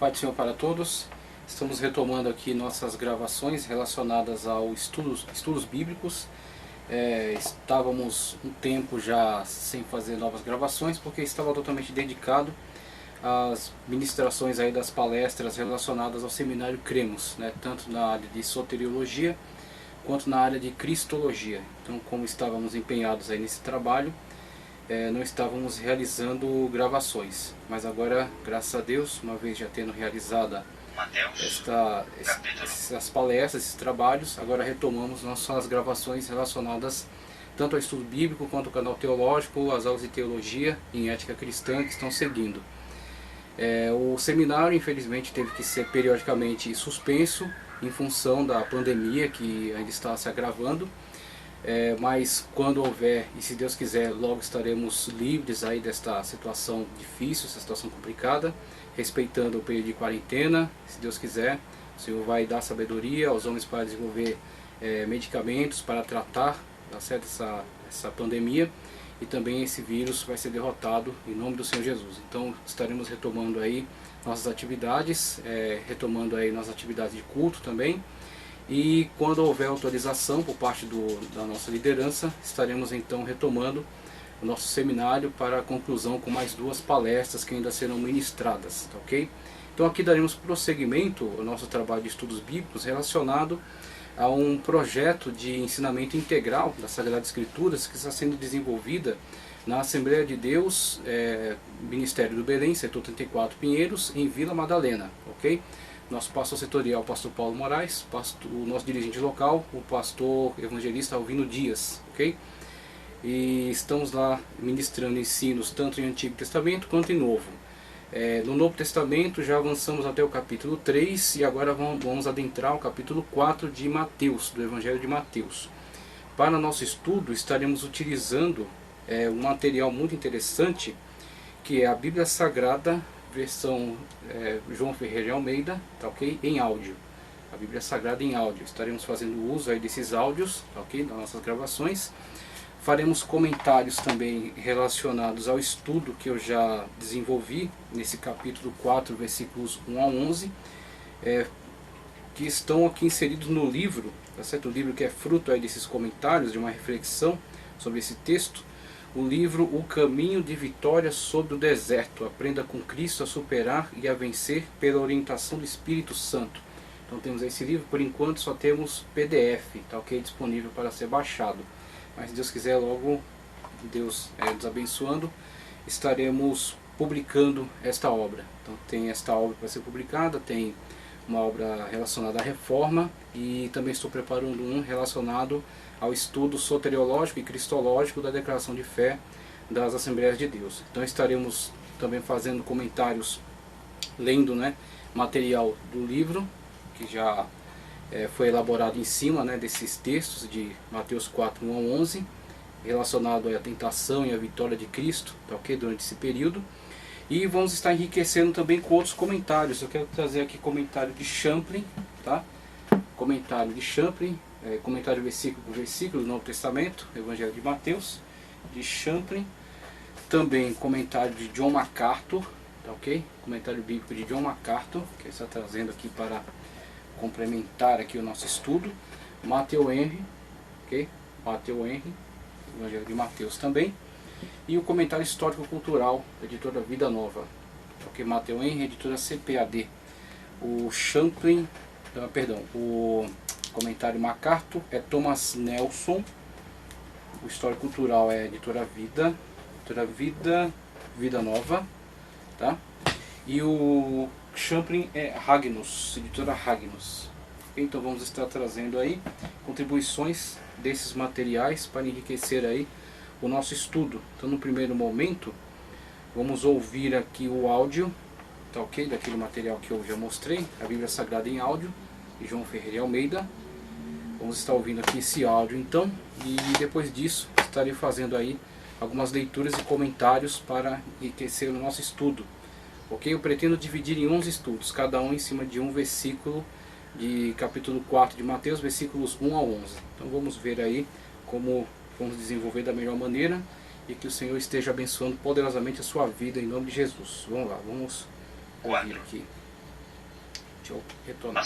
Pai do Senhor para todos. Estamos retomando aqui nossas gravações relacionadas ao estudos bíblicos. Estávamos um tempo já sem fazer novas gravações porque estava totalmente dedicado às ministrações aí das palestras relacionadas ao seminário Cremos, né? Tanto na área de soteriologia quanto na área de cristologia. Então, como estávamos empenhados aí nesse trabalho, não estávamos realizando gravações, mas agora, graças a Deus, uma vez já tendo realizado essas palestras, esses trabalhos, agora retomamos nossas gravações relacionadas tanto ao estudo bíblico quanto ao canal teológico, as aulas de teologia em ética cristã que estão seguindo. O seminário, infelizmente, teve que ser periodicamente suspenso em função da pandemia que ainda está se agravando. Mas quando houver, e se Deus quiser, logo estaremos livres aí desta situação difícil, essa situação complicada, respeitando o período de quarentena. Se Deus quiser, o Senhor vai dar sabedoria aos homens para desenvolver medicamentos para tratar, tá certo, essa pandemia, e também esse vírus vai ser derrotado em nome do Senhor Jesus. Então estaremos retomando aí nossas atividades, retomando aí nossas atividades de culto também. E quando houver autorização por parte da nossa liderança, estaremos então retomando o nosso seminário para a conclusão com mais 2 palestras que ainda serão ministradas, tá ok? Então aqui daremos prosseguimento ao nosso trabalho de estudos bíblicos relacionado a um projeto de ensinamento integral das Sagradas Escrituras que está sendo desenvolvida na Assembleia de Deus, Ministério do Belém, setor 34 Pinheiros, em Vila Madalena, ok? Nosso pastor setorial, o pastor Paulo Moraes, o nosso dirigente local, o pastor evangelista Alvino Dias, ok? E estamos lá ministrando ensinos tanto em Antigo Testamento quanto em Novo. No Novo Testamento já avançamos até o capítulo 3 e agora vamos adentrar o capítulo 4 de Mateus, do Evangelho de Mateus. Para nosso estudo estaremos utilizando um material muito interessante, que é a Bíblia Sagrada, versão João Ferreira de Almeida, tá ok? Em áudio. A Bíblia Sagrada em áudio. Estaremos fazendo uso aí desses áudios, tá ok? Das nossas gravações. Faremos comentários também relacionados ao estudo que eu já desenvolvi nesse capítulo 4, versículos 1 a 11, que estão aqui inseridos no livro, tá certo? O livro que é fruto aí desses comentários, de uma reflexão sobre esse texto. O livro O Caminho de Vitória sobre o Deserto. Aprenda com Cristo a superar e a vencer pela orientação do Espírito Santo. Então temos esse livro, por enquanto só temos PDF, tá ok? Disponível para ser baixado. Mas se Deus quiser, logo, Deus nos abençoando, estaremos publicando esta obra. Então tem esta obra para ser publicada, tem uma obra relacionada à reforma e também estou preparando um relacionado ao estudo soteriológico e cristológico da declaração de fé das Assembleias de Deus. Então estaremos também fazendo comentários, lendo, né, material do livro, que já foi elaborado em cima, né, desses textos de Mateus 4, 1 a 11, relacionado à tentação e à vitória de Cristo, tá ok? Durante esse período. E vamos estar enriquecendo também com outros comentários. Eu quero trazer aqui comentário de Champlin, tá? Comentário de Champlin, comentário versículo por versículo do Novo Testamento, Evangelho de Mateus, de Champlin. Também comentário de John MacArthur, tá ok? Comentário bíblico de John MacArthur, que está trazendo aqui para complementar aqui o nosso estudo. Matthew Henry, ok? Matthew Henry, Evangelho de Mateus também. E o comentário histórico-cultural da editora Vida Nova, ok? Matthew Henry, editora CPAD. O Champlin, o comentário MacArthur é Thomas Nelson. O histórico-cultural é editora Vida Nova, tá? E o Champlin é Hagnus, editora Hagnus. Então vamos estar trazendo aí contribuições desses materiais para enriquecer aí o nosso estudo. Então no primeiro momento vamos ouvir aqui o áudio, tá ok? Daquele material que eu já mostrei, a Bíblia Sagrada em áudio, de João Ferreira de Almeida. Vamos estar ouvindo aqui esse áudio então, e depois disso estarei fazendo aí algumas leituras e comentários para enriquecer o nosso estudo. Ok? Eu pretendo dividir em 11 estudos, cada um em cima de um versículo de capítulo 4 de Mateus, versículos 1 a 11. Então vamos ver aí como vamos desenvolver da melhor maneira e que o Senhor esteja abençoando poderosamente a sua vida em nome de Jesus. Vamos lá, vamos ouvir aqui. Deixa eu retornar.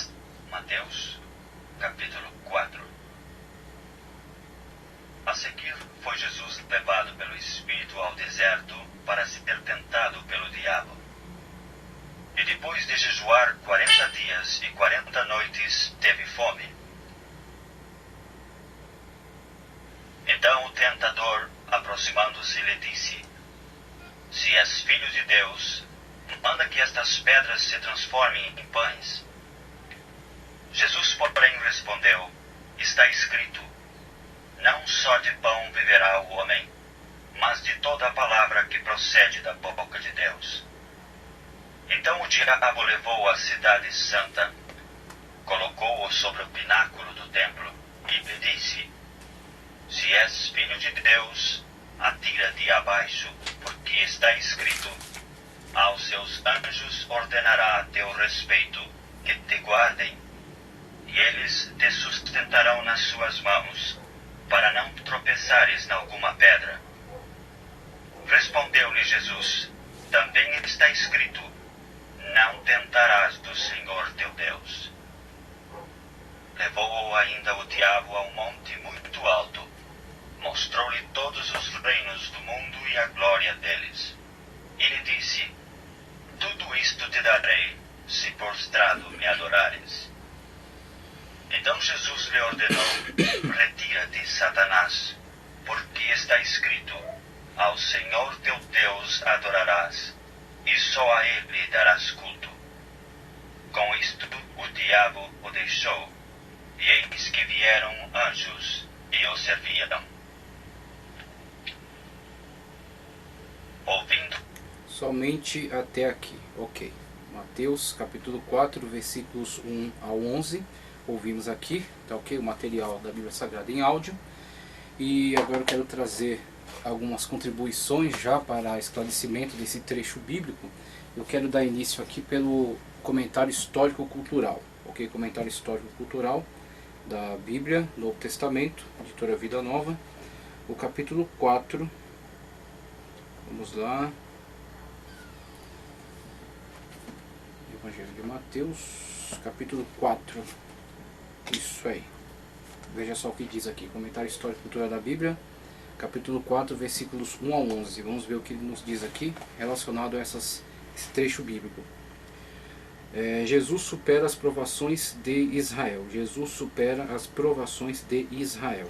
Mateus, capítulo 4. A seguir, foi Jesus levado pelo Espírito ao deserto para ser tentado pelo diabo. E depois de jejuar 40 dias e 40 noites, teve fome. Então o tentador, aproximando-se, lhe disse: Se és filho de Deus, manda que estas pedras se transformem em pães. Jesus, porém, respondeu: Está escrito: Não só de pão viverá o homem, mas de toda a palavra que procede da boca de Deus. Então o diabo levou a cidade santa, colocou-o sobre o pináculo do templo e lhe disse: Se és filho de Deus, atira-te abaixo, porque está escrito: Aos seus anjos ordenará a teu respeito que te guardem, e eles te sustentarão nas suas mãos, para não tropeçares em alguma pedra. Respondeu-lhe Jesus: Também está escrito: Não tentarás do Senhor teu Deus. Levou-o ainda o diabo a um monte muito alto, mostrou-lhe todos os reinos do mundo e a glória deles. E lhe disse: Tudo isto te darei, se prostrado me adorares. Então Jesus lhe ordenou: Retira-te, Satanás, porque está escrito: Ao Senhor teu Deus adorarás, e só a Ele darás culto. Com isto o diabo o deixou, e eis que vieram anjos e o serviram. Ouvindo. Somente até aqui, ok. Mateus capítulo 4, versículos 1 ao 11. Ouvimos aqui, tá ok? O material da Bíblia Sagrada em áudio. E agora eu quero trazer algumas contribuições já para esclarecimento desse trecho bíblico. Eu quero dar início aqui pelo comentário histórico-cultural, ok? Comentário histórico-cultural da Bíblia, Novo Testamento, editora Vida Nova, o capítulo 4. Vamos lá. Evangelho de Mateus, capítulo 4. Isso aí. Veja só o que diz aqui. Comentário histórico cultural da Bíblia, capítulo 4, versículos 1 ao 11. Vamos ver o que ele nos diz aqui relacionado a esse trecho bíblico. Jesus supera as provações de Israel. Jesus supera as provações de Israel.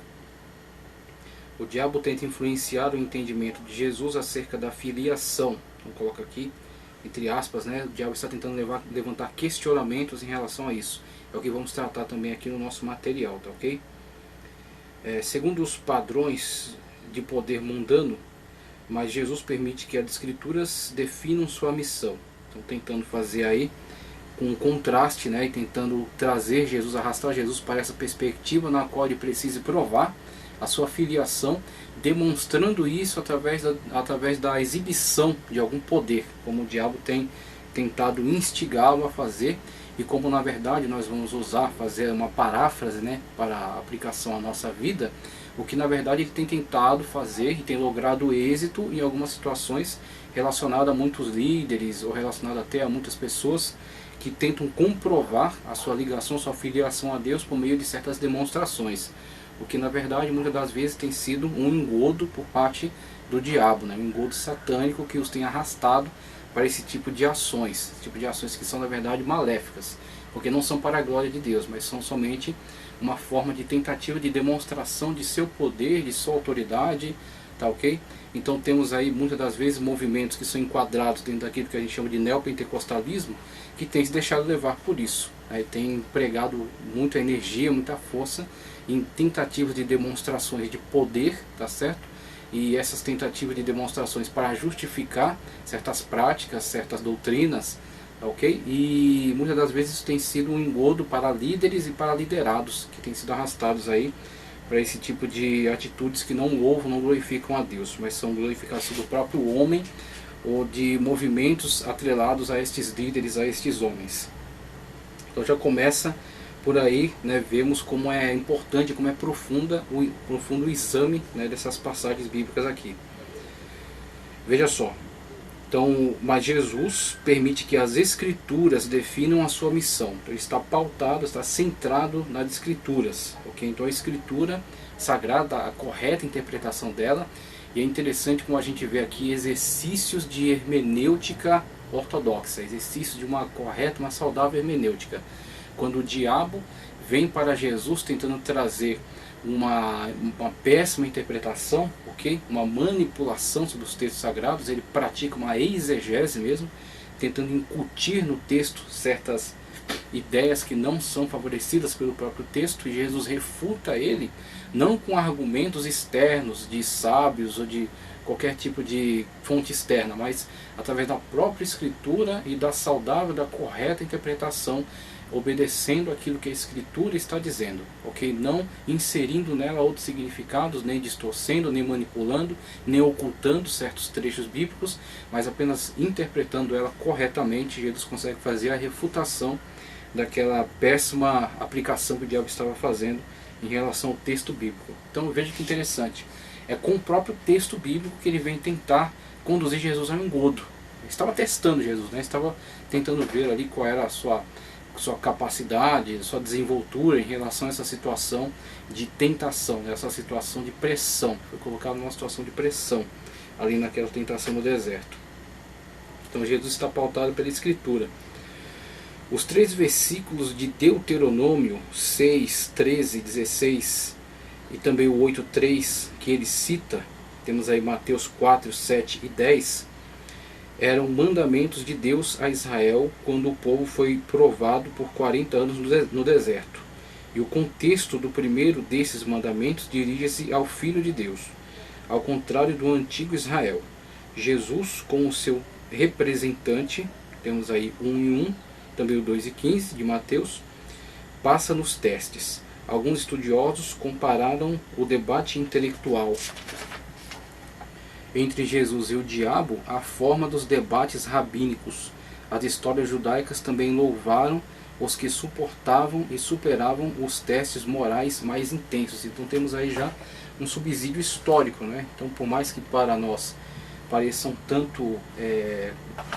O diabo tenta influenciar o entendimento de Jesus acerca da filiação. Então coloca aqui, entre aspas, né? O diabo está tentando levantar questionamentos em relação a isso. É o que vamos tratar também aqui no nosso material, tá ok? Segundo os padrões de poder mundano, mas Jesus permite que as escrituras definam sua missão. Então tentando fazer aí com um contraste, né? E tentando trazer Jesus, arrastar Jesus para essa perspectiva na qual ele precisa provar a sua filiação, demonstrando isso através da exibição de algum poder, como o diabo tem tentado instigá-lo a fazer, e como na verdade nós vamos fazer uma paráfrase, né, para a aplicação à nossa vida, o que na verdade ele tem tentado fazer e tem logrado êxito em algumas situações relacionadas a muitos líderes, ou relacionado até a muitas pessoas que tentam comprovar a sua ligação, sua filiação a Deus por meio de certas demonstrações. O que na verdade muitas das vezes tem sido um engodo por parte do diabo, né? Um engodo satânico que os tem arrastado para esse tipo de ações, que são na verdade maléficas, porque não são para a glória de Deus, mas são somente uma forma de tentativa de demonstração de seu poder, de sua autoridade, tá ok? Então temos aí muitas das vezes movimentos que são enquadrados dentro daquilo que a gente chama de neopentecostalismo, que tem se deixado levar por isso, né? Tem empregado muita energia, muita força em tentativas de demonstrações de poder, tá certo? E essas tentativas de demonstrações para justificar certas práticas, certas doutrinas, tá ok? E muitas das vezes isso tem sido um engodo para líderes e para liderados, que têm sido arrastados aí para esse tipo de atitudes que não louvam, não glorificam a Deus, mas são glorificação do próprio homem, ou de movimentos atrelados a estes líderes, a estes homens. Então já começa por aí, né, vemos como é importante, como é profundo o exame, né, dessas passagens bíblicas aqui. Veja só, Então, mas Jesus permite que as Escrituras definam a sua missão. Então, ele está pautado, está centrado nas Escrituras. Okay? Então, a Escritura Sagrada, a correta interpretação dela. E é interessante como a gente vê aqui exercícios de hermenêutica ortodoxa, exercícios de uma correta, uma saudável hermenêutica. Quando o diabo vem para Jesus tentando trazer uma péssima interpretação, okay? Uma manipulação sobre os textos sagrados, ele pratica uma exegese mesmo, tentando incutir no texto certas ideias que não são favorecidas pelo próprio texto, e Jesus refuta ele, não com argumentos externos de sábios ou de qualquer tipo de fonte externa, mas através da própria Escritura e da saudável, da correta interpretação, obedecendo aquilo que a Escritura está dizendo, ok? Não inserindo nela outros significados, nem distorcendo, nem manipulando, nem ocultando certos trechos bíblicos, mas apenas interpretando ela corretamente. Jesus consegue fazer a refutação daquela péssima aplicação que o diabo estava fazendo em relação ao texto bíblico. Então veja que interessante, é com o próprio texto bíblico que ele vem tentar conduzir Jesus a um engodo. Ele estava testando Jesus, né? Estava tentando ver ali qual era a sua capacidade, sua desenvoltura em relação a essa situação de tentação, essa situação de pressão. Foi colocado numa situação de pressão ali naquela tentação no deserto. Então Jesus está pautado pela Escritura. Os 3 versículos de Deuteronômio 6, 13, 16 e também o 8:3 que ele cita, temos aí Mateus 4, 7 e 10, eram mandamentos de Deus a Israel quando o povo foi provado por 40 anos no deserto. E o contexto do primeiro desses mandamentos dirige-se ao Filho de Deus, ao contrário do antigo Israel. Jesus, como seu representante, temos aí 1:1, também o 2:15 de Mateus, passa nos testes. Alguns estudiosos compararam o debate intelectual entre Jesus e o diabo à forma dos debates rabínicos. As histórias judaicas também louvaram os que suportavam e superavam os testes morais mais intensos. Então temos aí já um subsídio histórico, né? Então, por mais que para nós pareça um tanto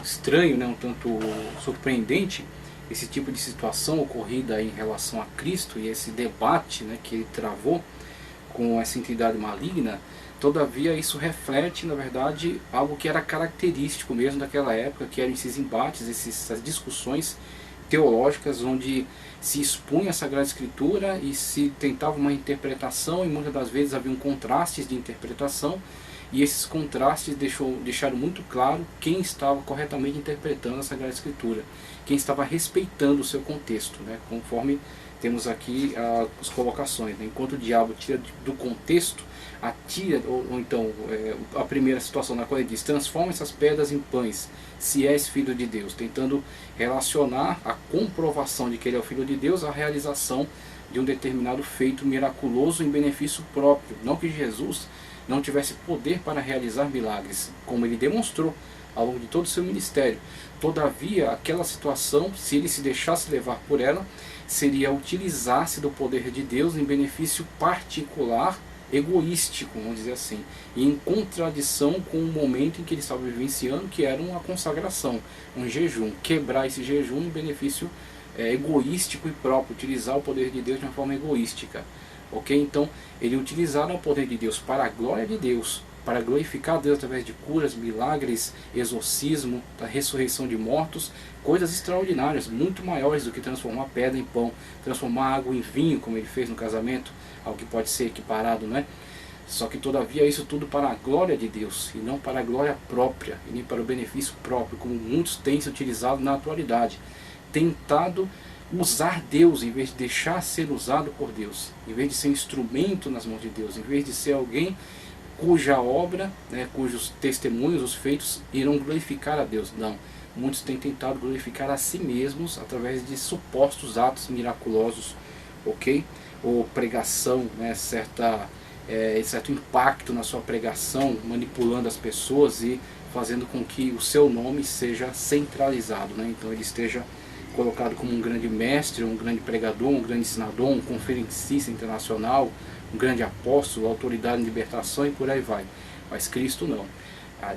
estranho, né? Um tanto surpreendente esse tipo de situação ocorrida em relação a Cristo e esse debate, né, que ele travou com essa entidade maligna, todavia isso reflete, na verdade, algo que era característico mesmo daquela época, que eram esses embates, essas discussões teológicas onde se expunha a Sagrada Escritura e se tentava uma interpretação, e muitas das vezes haviam contrastes de interpretação, e esses contrastes deixaram muito claro quem estava corretamente interpretando a Sagrada Escritura, quem estava respeitando o seu contexto, né? Conforme temos aqui as colocações, né? Enquanto o diabo tira do contexto, ou então a primeira situação na qual ele diz: transforma essas pedras em pães, se és filho de Deus, tentando relacionar a comprovação de que ele é o filho de Deus à realização de um determinado feito miraculoso em benefício próprio. Não que Jesus não tivesse poder para realizar milagres, como ele demonstrou ao longo de todo o seu ministério. Todavia, aquela situação, se ele se deixasse levar por ela, seria utilizar-se do poder de Deus em benefício particular, egoístico, vamos dizer assim, e em contradição com o momento em que ele estava vivenciando, que era uma consagração, um jejum. Quebrar esse jejum em benefício egoístico e próprio, utilizar o poder de Deus de uma forma egoística. Ok? Então, ele utilizava o poder de Deus para a glória de Deus, para glorificar Deus através de curas, milagres, exorcismo, da ressurreição de mortos, coisas extraordinárias, muito maiores do que transformar pedra em pão, transformar água em vinho, como ele fez no casamento, algo que pode ser equiparado, né? Só que todavia isso tudo para a glória de Deus, e não para a glória própria, e nem para o benefício próprio, como muitos têm se utilizado na atualidade, tentado usar Deus em vez de deixar ser usado por Deus, em vez de ser um instrumento nas mãos de Deus, em vez de ser alguém cuja obra, né, cujos testemunhos, os feitos, irão glorificar a Deus. Não, muitos têm tentado glorificar a si mesmos através de supostos atos miraculosos, ok? Ou pregação, né, certo impacto na sua pregação, manipulando as pessoas e fazendo com que o seu nome seja centralizado, né? Então ele esteja colocado como um grande mestre, um grande pregador, um grande ensinador, um conferencista internacional, um grande apóstolo, autoridade em libertação e por aí vai. Mas Cristo não.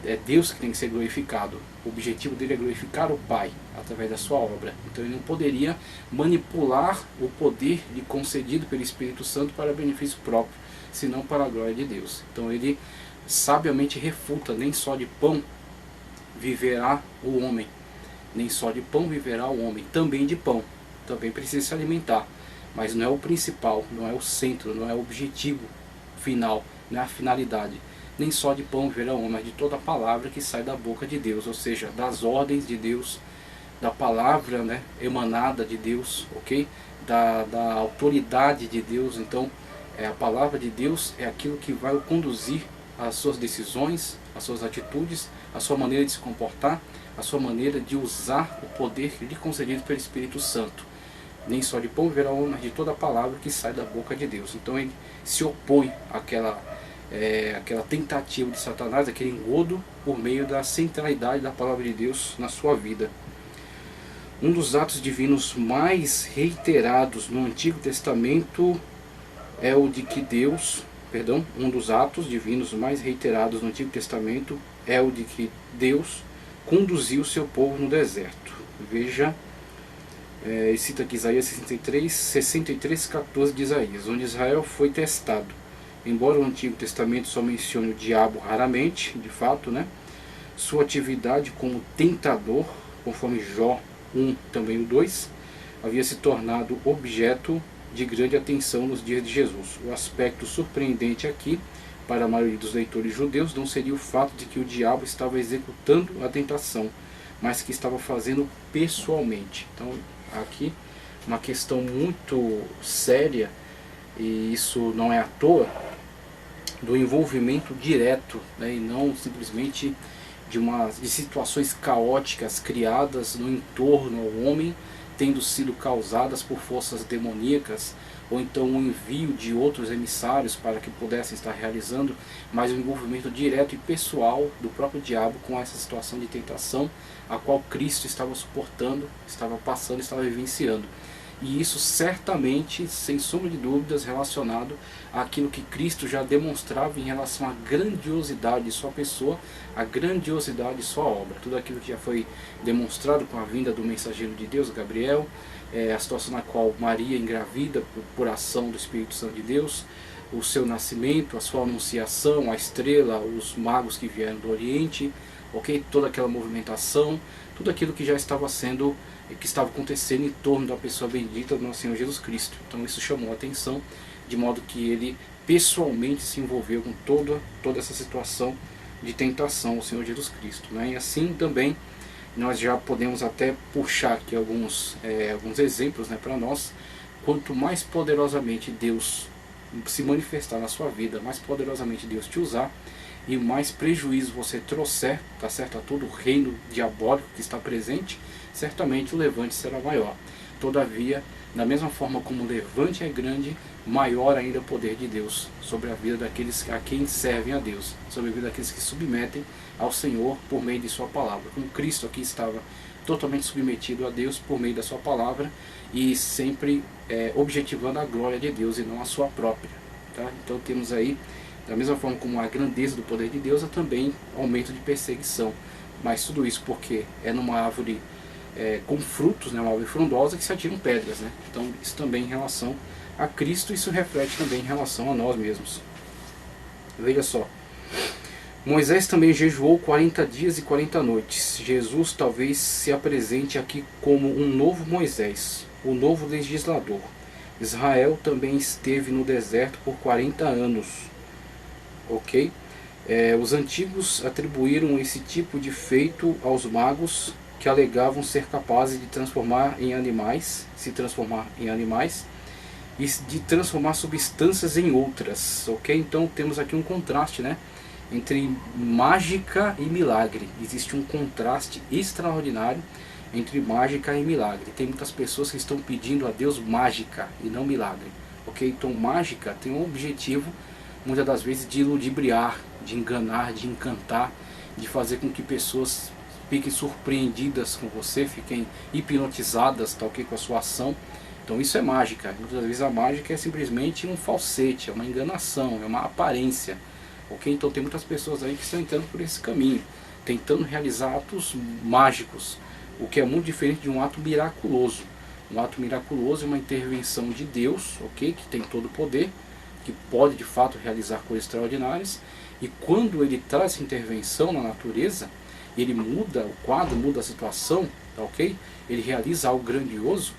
É Deus que tem que ser glorificado. O objetivo dele é glorificar o Pai através da sua obra. Então ele não poderia manipular o poder lhe concedido pelo Espírito Santo para benefício próprio, senão para a glória de Deus. Então ele sabiamente refuta: nem só de pão viverá o homem, nem só de pão viverá o homem, também de pão, também precisa se alimentar, mas não é o principal, não é o centro, não é o objetivo final, não é a finalidade. Nem só de pão viverá o homem, mas de toda a palavra que sai da boca de Deus, ou seja, das ordens de Deus, da palavra, né, emanada de Deus, ok? Da autoridade de Deus. Então, a palavra de Deus é aquilo que vai conduzir as suas decisões, as suas atitudes, a sua maneira de se comportar, a sua maneira de usar o poder lhe concedido pelo Espírito Santo. Nem só de pão viverá o homem, mas de toda a palavra que sai da boca de Deus. Então ele se opõe àquela tentativa de Satanás, aquele engodo, por meio da centralidade da palavra de Deus na sua vida. Um dos atos divinos mais reiterados no Antigo Testamento é o de que um dos atos divinos mais reiterados no Antigo Testamento é o de que Deus conduziu seu povo no deserto. Veja, cita aqui Isaías 63:14 de Isaías, onde Israel foi testado. Embora o Antigo Testamento só mencione o diabo raramente, de fato, né, sua atividade como tentador, conforme Jó 1, também o 2, havia se tornado objeto de grande atenção nos dias de Jesus. O aspecto surpreendente aqui, para a maioria dos leitores judeus, não seria o fato de que o diabo estava executando a tentação, mas que estava fazendo pessoalmente. Então, aqui, uma questão muito séria, e isso não é à toa, do envolvimento direto, né, e não simplesmente de situações caóticas criadas no entorno ao homem, tendo sido causadas por forças demoníacas, ou então o envio de outros emissários para que pudessem estar realizando, mas o envolvimento direto e pessoal do próprio diabo com essa situação de tentação, a qual Cristo estava suportando, estava passando, estava vivenciando. E isso certamente, sem sombra de dúvidas, relacionado àquilo que Cristo já demonstrava em relação à grandiosidade de sua pessoa, à grandiosidade de sua obra. Tudo aquilo que já foi demonstrado com a vinda do mensageiro de Deus, Gabriel, a situação na qual Maria engravida por ação do Espírito Santo de Deus, o seu nascimento, a sua anunciação, a estrela, os magos que vieram do Oriente, ok? Toda aquela movimentação, tudo aquilo que já estava que estava acontecendo em torno da pessoa bendita do nosso Senhor Jesus Cristo. Então isso chamou a atenção, de modo que ele pessoalmente se envolveu com toda essa situação de tentação ao Senhor Jesus Cristo, né? E assim também nós já podemos até puxar aqui alguns exemplos, né, para nós. Quanto mais poderosamente Deus se manifestar na sua vida, mais poderosamente Deus te usar, e mais prejuízo você trouxer, tá certo, a todo o reino diabólico que está presente, certamente o levante será maior. Todavia, da mesma forma como o levante é grande, maior ainda o poder de Deus sobre a vida daqueles a quem servem a Deus, sobre a vida daqueles que submetem ao Senhor por meio de sua palavra. Como Cristo aqui estava totalmente submetido a Deus por meio da sua palavra e sempre objetivando a glória de Deus e não a sua própria. Tá? Então temos aí, da mesma forma como a grandeza do poder de Deus, há também aumento de perseguição. Mas tudo isso porque é numa árvore com frutos, né, uma árvore frondosa, que se atiram pedras, né? Então isso também em relação a Cristo, isso reflete também em relação a nós mesmos. Veja só, Moisés também jejuou 40 dias e 40 noites. Jesus talvez se apresente aqui como um novo Moisés, o novo legislador. Israel também esteve no deserto por 40 anos. Ok? Os antigos atribuíram esse tipo de feito aos magos que alegavam ser capazes de se transformar em animais e de transformar substâncias em outras. Ok? Então temos aqui um contraste, né, entre mágica e milagre. Existe um contraste extraordinário entre mágica e milagre. Tem muitas pessoas que estão pedindo a Deus mágica e não milagre. Ok? Então mágica tem um objetivo, muitas das vezes, de ludibriar, de enganar, de encantar, de fazer com que pessoas fiquem surpreendidas com você, fiquem hipnotizadas, tá, ok, com a sua ação. Então isso é mágica. Muitas vezes a mágica é simplesmente um falsete, é uma enganação, é uma aparência. ok? Então tem muitas pessoas aí que estão entrando por esse caminho, tentando realizar atos mágicos, o que é muito diferente de um ato miraculoso. Um ato miraculoso é uma intervenção de Deus, ok? Que tem todo o poder, que pode de fato realizar coisas extraordinárias, e quando ele traz essa intervenção na natureza, ele muda o quadro, muda a situação, tá ok? Ele realiza algo grandioso.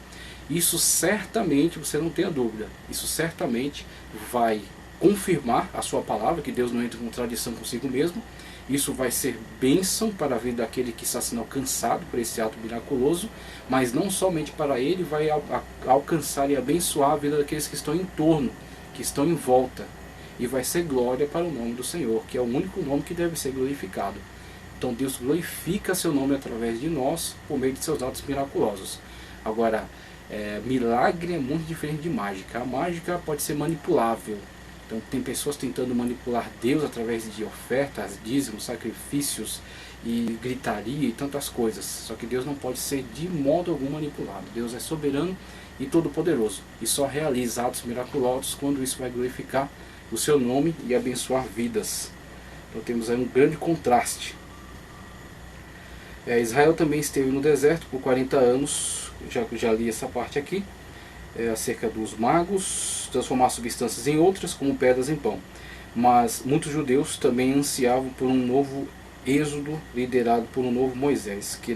Isso certamente, você não tenha dúvida, isso certamente vai confirmar a sua palavra, que Deus não entra em contradição consigo mesmo. Isso vai ser bênção para a vida daquele que está sendo alcançado por esse ato miraculoso, mas não somente para ele, vai alcançar e abençoar a vida daqueles que estão em torno, que estão em volta, e vai ser glória para o nome do Senhor, que é o único nome que deve ser glorificado. Então Deus glorifica seu nome através de nós, por meio de seus atos miraculosos. Agora, milagre é muito diferente de mágica. A mágica pode ser manipulável. Então tem pessoas tentando manipular Deus através de ofertas, dízimos, sacrifícios e gritaria e tantas coisas. Só que Deus não pode ser de modo algum manipulado. Deus é soberano e todo-poderoso, e só realiza atos miraculosos quando isso vai glorificar o seu nome e abençoar vidas. Então temos aí um grande contraste. Israel também esteve no deserto por 40 anos, já li essa parte aqui, acerca dos magos, transformar substâncias em outras, como pedras em pão. Mas muitos judeus também ansiavam por um novo êxodo, liderado por um novo Moisés, em que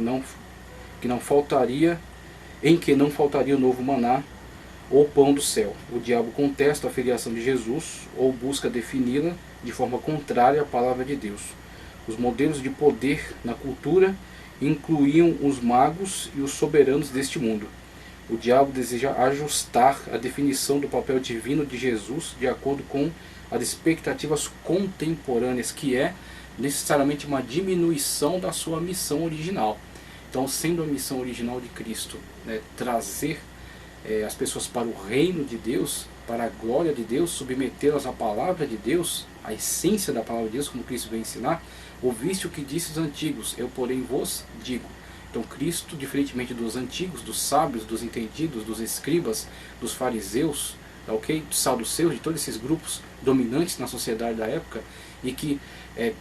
não faltaria o novo maná ou pão do céu. O diabo contesta a filiação de Jesus, ou busca defini-la de forma contrária à palavra de Deus. Os modelos de poder na cultura incluíam os magos e os soberanos deste mundo. O diabo deseja ajustar a definição do papel divino de Jesus de acordo com as expectativas contemporâneas, que é necessariamente uma diminuição da sua missão original. Então, sendo a missão original de Cristo, né, trazer as pessoas para o reino de Deus, para a glória de Deus, submetê-las à palavra de Deus, à essência da palavra de Deus, como Cristo veio ensinar. Ouviste o que disse os antigos, eu porém vos digo. Então Cristo, diferentemente dos antigos, dos sábios, dos entendidos, dos escribas, dos fariseus, ok, dos saduceus, de todos esses grupos dominantes na sociedade da época, e que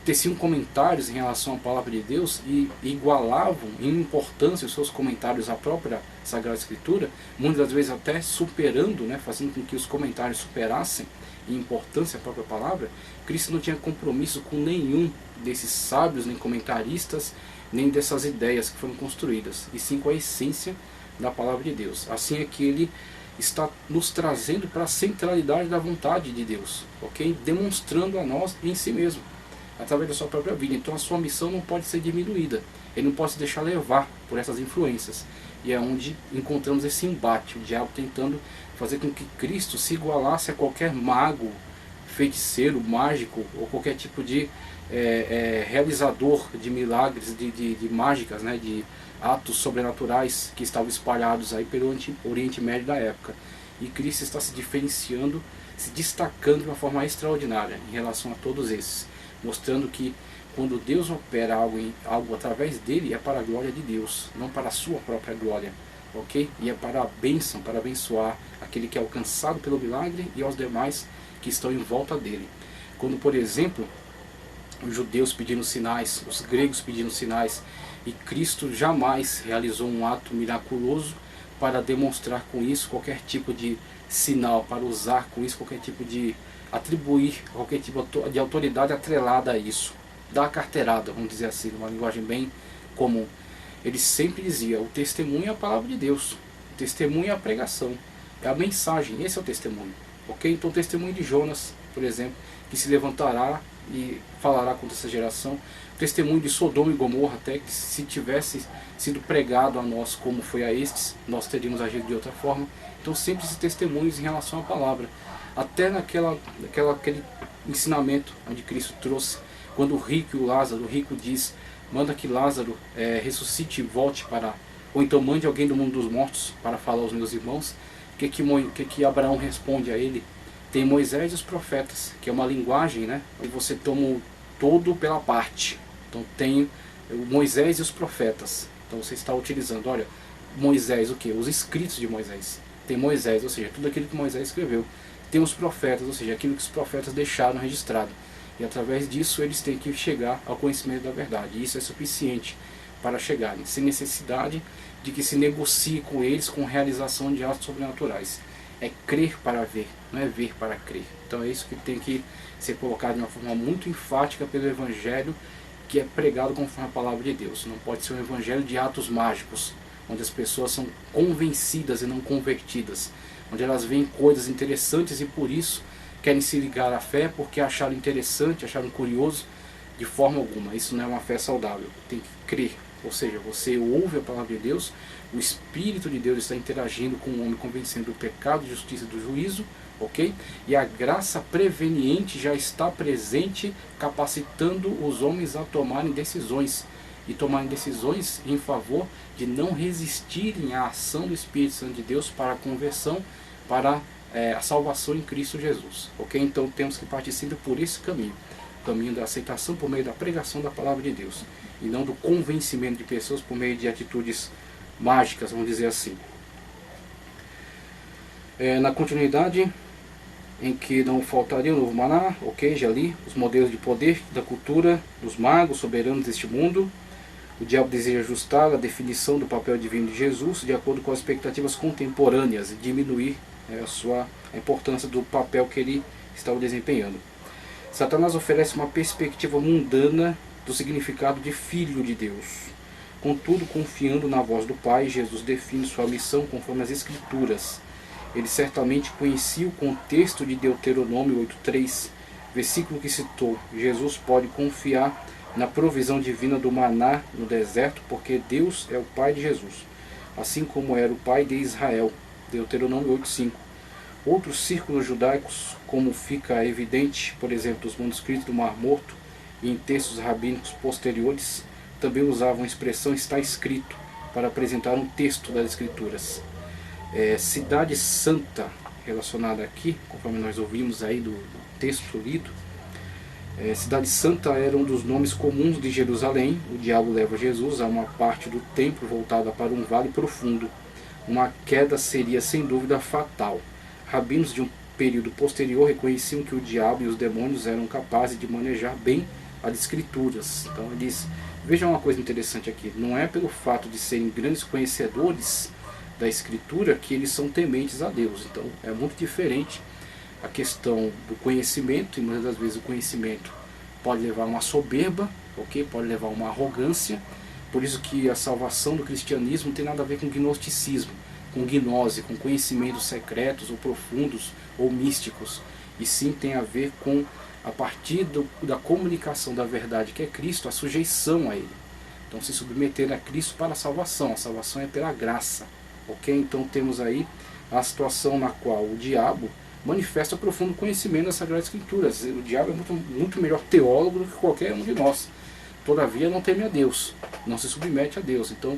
teciam comentários em relação à palavra de Deus e igualavam em importância os seus comentários à própria Sagrada Escritura, muitas vezes até superando, né, fazendo com que os comentários superassem em importância a própria palavra. Cristo não tinha compromisso com nenhum desses sábios, nem comentaristas, nem dessas ideias que foram construídas, e sim com a essência da palavra de Deus. Assim é que ele está nos trazendo para a centralidade da vontade de Deus, ok? Demonstrando a nós em si mesmo, através da sua própria vida. Então a sua missão não pode ser diminuída, ele não pode se deixar levar por essas influências. E é onde encontramos esse embate, o diabo tentando fazer com que Cristo se igualasse a qualquer mago, feiticeiro, mágico, ou qualquer tipo de realizador de milagres, de mágicas, né, de atos sobrenaturais que estavam espalhados aí pelo Oriente Médio da época. E Cristo está se diferenciando, se destacando de uma forma extraordinária em relação a todos esses, mostrando que quando Deus opera algo através dele, é para a glória de Deus, não para a sua própria glória, ok? E é para a bênção, para abençoar aquele que é alcançado pelo milagre e aos demais que estão em volta dele. Quando, por exemplo, os judeus pedindo sinais, os gregos pedindo sinais, e Cristo jamais realizou um ato miraculoso para demonstrar com isso qualquer tipo de sinal, para usar com isso qualquer tipo de atribuir, qualquer tipo de autoridade atrelada a isso, da carteirada, vamos dizer assim, numa linguagem bem comum. Ele sempre dizia, o testemunho é a palavra de Deus, o testemunho é a pregação, é a mensagem, esse é o testemunho, ok? Então o testemunho de Jonas, por exemplo, que se levantará e falará contra essa geração, o testemunho de Sodoma e Gomorra, até que se tivesse sido pregado a nós como foi a estes, nós teríamos agido de outra forma. Então sempre esses testemunhos em relação à palavra, até aquele ensinamento onde Cristo trouxe, quando o rico e o Lázaro, o rico diz, manda que Lázaro ressuscite e volte para, ou então mande alguém do mundo dos mortos para falar aos meus irmãos. O que Abraão responde a ele? Tem Moisés e os profetas, que é uma linguagem, né? E você toma o todo pela parte. Então tem o Moisés e os profetas. Então você está utilizando, olha, Moisés, o que? Os escritos de Moisés. Tem Moisés, ou seja, tudo aquilo que Moisés escreveu. Tem os profetas, ou seja, aquilo que os profetas deixaram registrado. E através disso eles têm que chegar ao conhecimento da verdade. E isso é suficiente para chegarem, sem necessidade de que se negocie com eles com realização de atos sobrenaturais. É crer para ver, não é ver para crer. Então é isso que tem que ser colocado de uma forma muito enfática pelo Evangelho, que é pregado conforme a palavra de Deus. Não pode ser um evangelho de atos mágicos, onde as pessoas são convencidas e não convertidas, onde elas veem coisas interessantes e por isso querem se ligar à fé porque acharam interessante, acharam curioso. De forma alguma, isso não é uma fé saudável. Tem que crer, ou seja, você ouve a palavra de Deus, o Espírito de Deus está interagindo com o homem, convencendo do pecado, da justiça e do juízo, ok? E a graça preveniente já está presente, capacitando os homens a tomarem decisões, e tomarem decisões em favor de não resistirem à ação do Espírito Santo de Deus para a conversão, para a salvação em Cristo Jesus, ok? Então temos que partir sempre por esse caminho, o caminho da aceitação por meio da pregação da palavra de Deus, e não do convencimento de pessoas por meio de atitudes mágicas, vamos dizer assim. Na continuidade, em que não faltaria o novo maná, ok, já li, os modelos de poder da cultura dos magos soberanos deste mundo. O diabo deseja ajustar a definição do papel divino de Jesus de acordo com as expectativas contemporâneas e diminuir a importância do papel que ele estava desempenhando. Satanás oferece uma perspectiva mundana do significado de filho de Deus. Contudo, confiando na voz do Pai, Jesus define sua missão conforme as Escrituras. Ele certamente conhecia o contexto de Deuteronômio 8:3, versículo que citou. Jesus pode confiar na provisão divina do maná no deserto, porque Deus é o Pai de Jesus, assim como era o Pai de Israel. Deuteronômio 8:5. Outros círculos judaicos, como fica evidente, por exemplo, nos manuscritos do Mar Morto e em textos rabínicos posteriores, também usavam a expressão está escrito para apresentar um texto das Escrituras. Cidade Santa, relacionada aqui, conforme nós ouvimos aí do texto lido, Cidade Santa era um dos nomes comuns de Jerusalém. O diabo leva Jesus a uma parte do templo voltada para um vale profundo. Uma queda seria sem dúvida fatal. Rabinos de um período posterior reconheciam que o diabo e os demônios eram capazes de manejar bem as Escrituras. Então eles, vejam uma coisa interessante aqui, não é pelo fato de serem grandes conhecedores da Escritura que eles são tementes a Deus. Então é muito diferente a questão do conhecimento, e muitas das vezes o conhecimento pode levar a uma soberba, ok? Pode levar a uma arrogância. Por isso que a salvação do cristianismo não tem nada a ver com gnosticismo, com gnose, com conhecimentos secretos ou profundos ou místicos, e sim tem a ver com, a partir da comunicação da verdade que é Cristo, a sujeição a Ele. Então se submeter a Cristo para a salvação é pela graça, ok? Então temos aí a situação na qual o diabo manifesta profundo conhecimento das Sagradas Escrituras. O diabo é muito melhor teólogo do que qualquer um de nós. Todavia não teme a Deus, não se submete a Deus. Então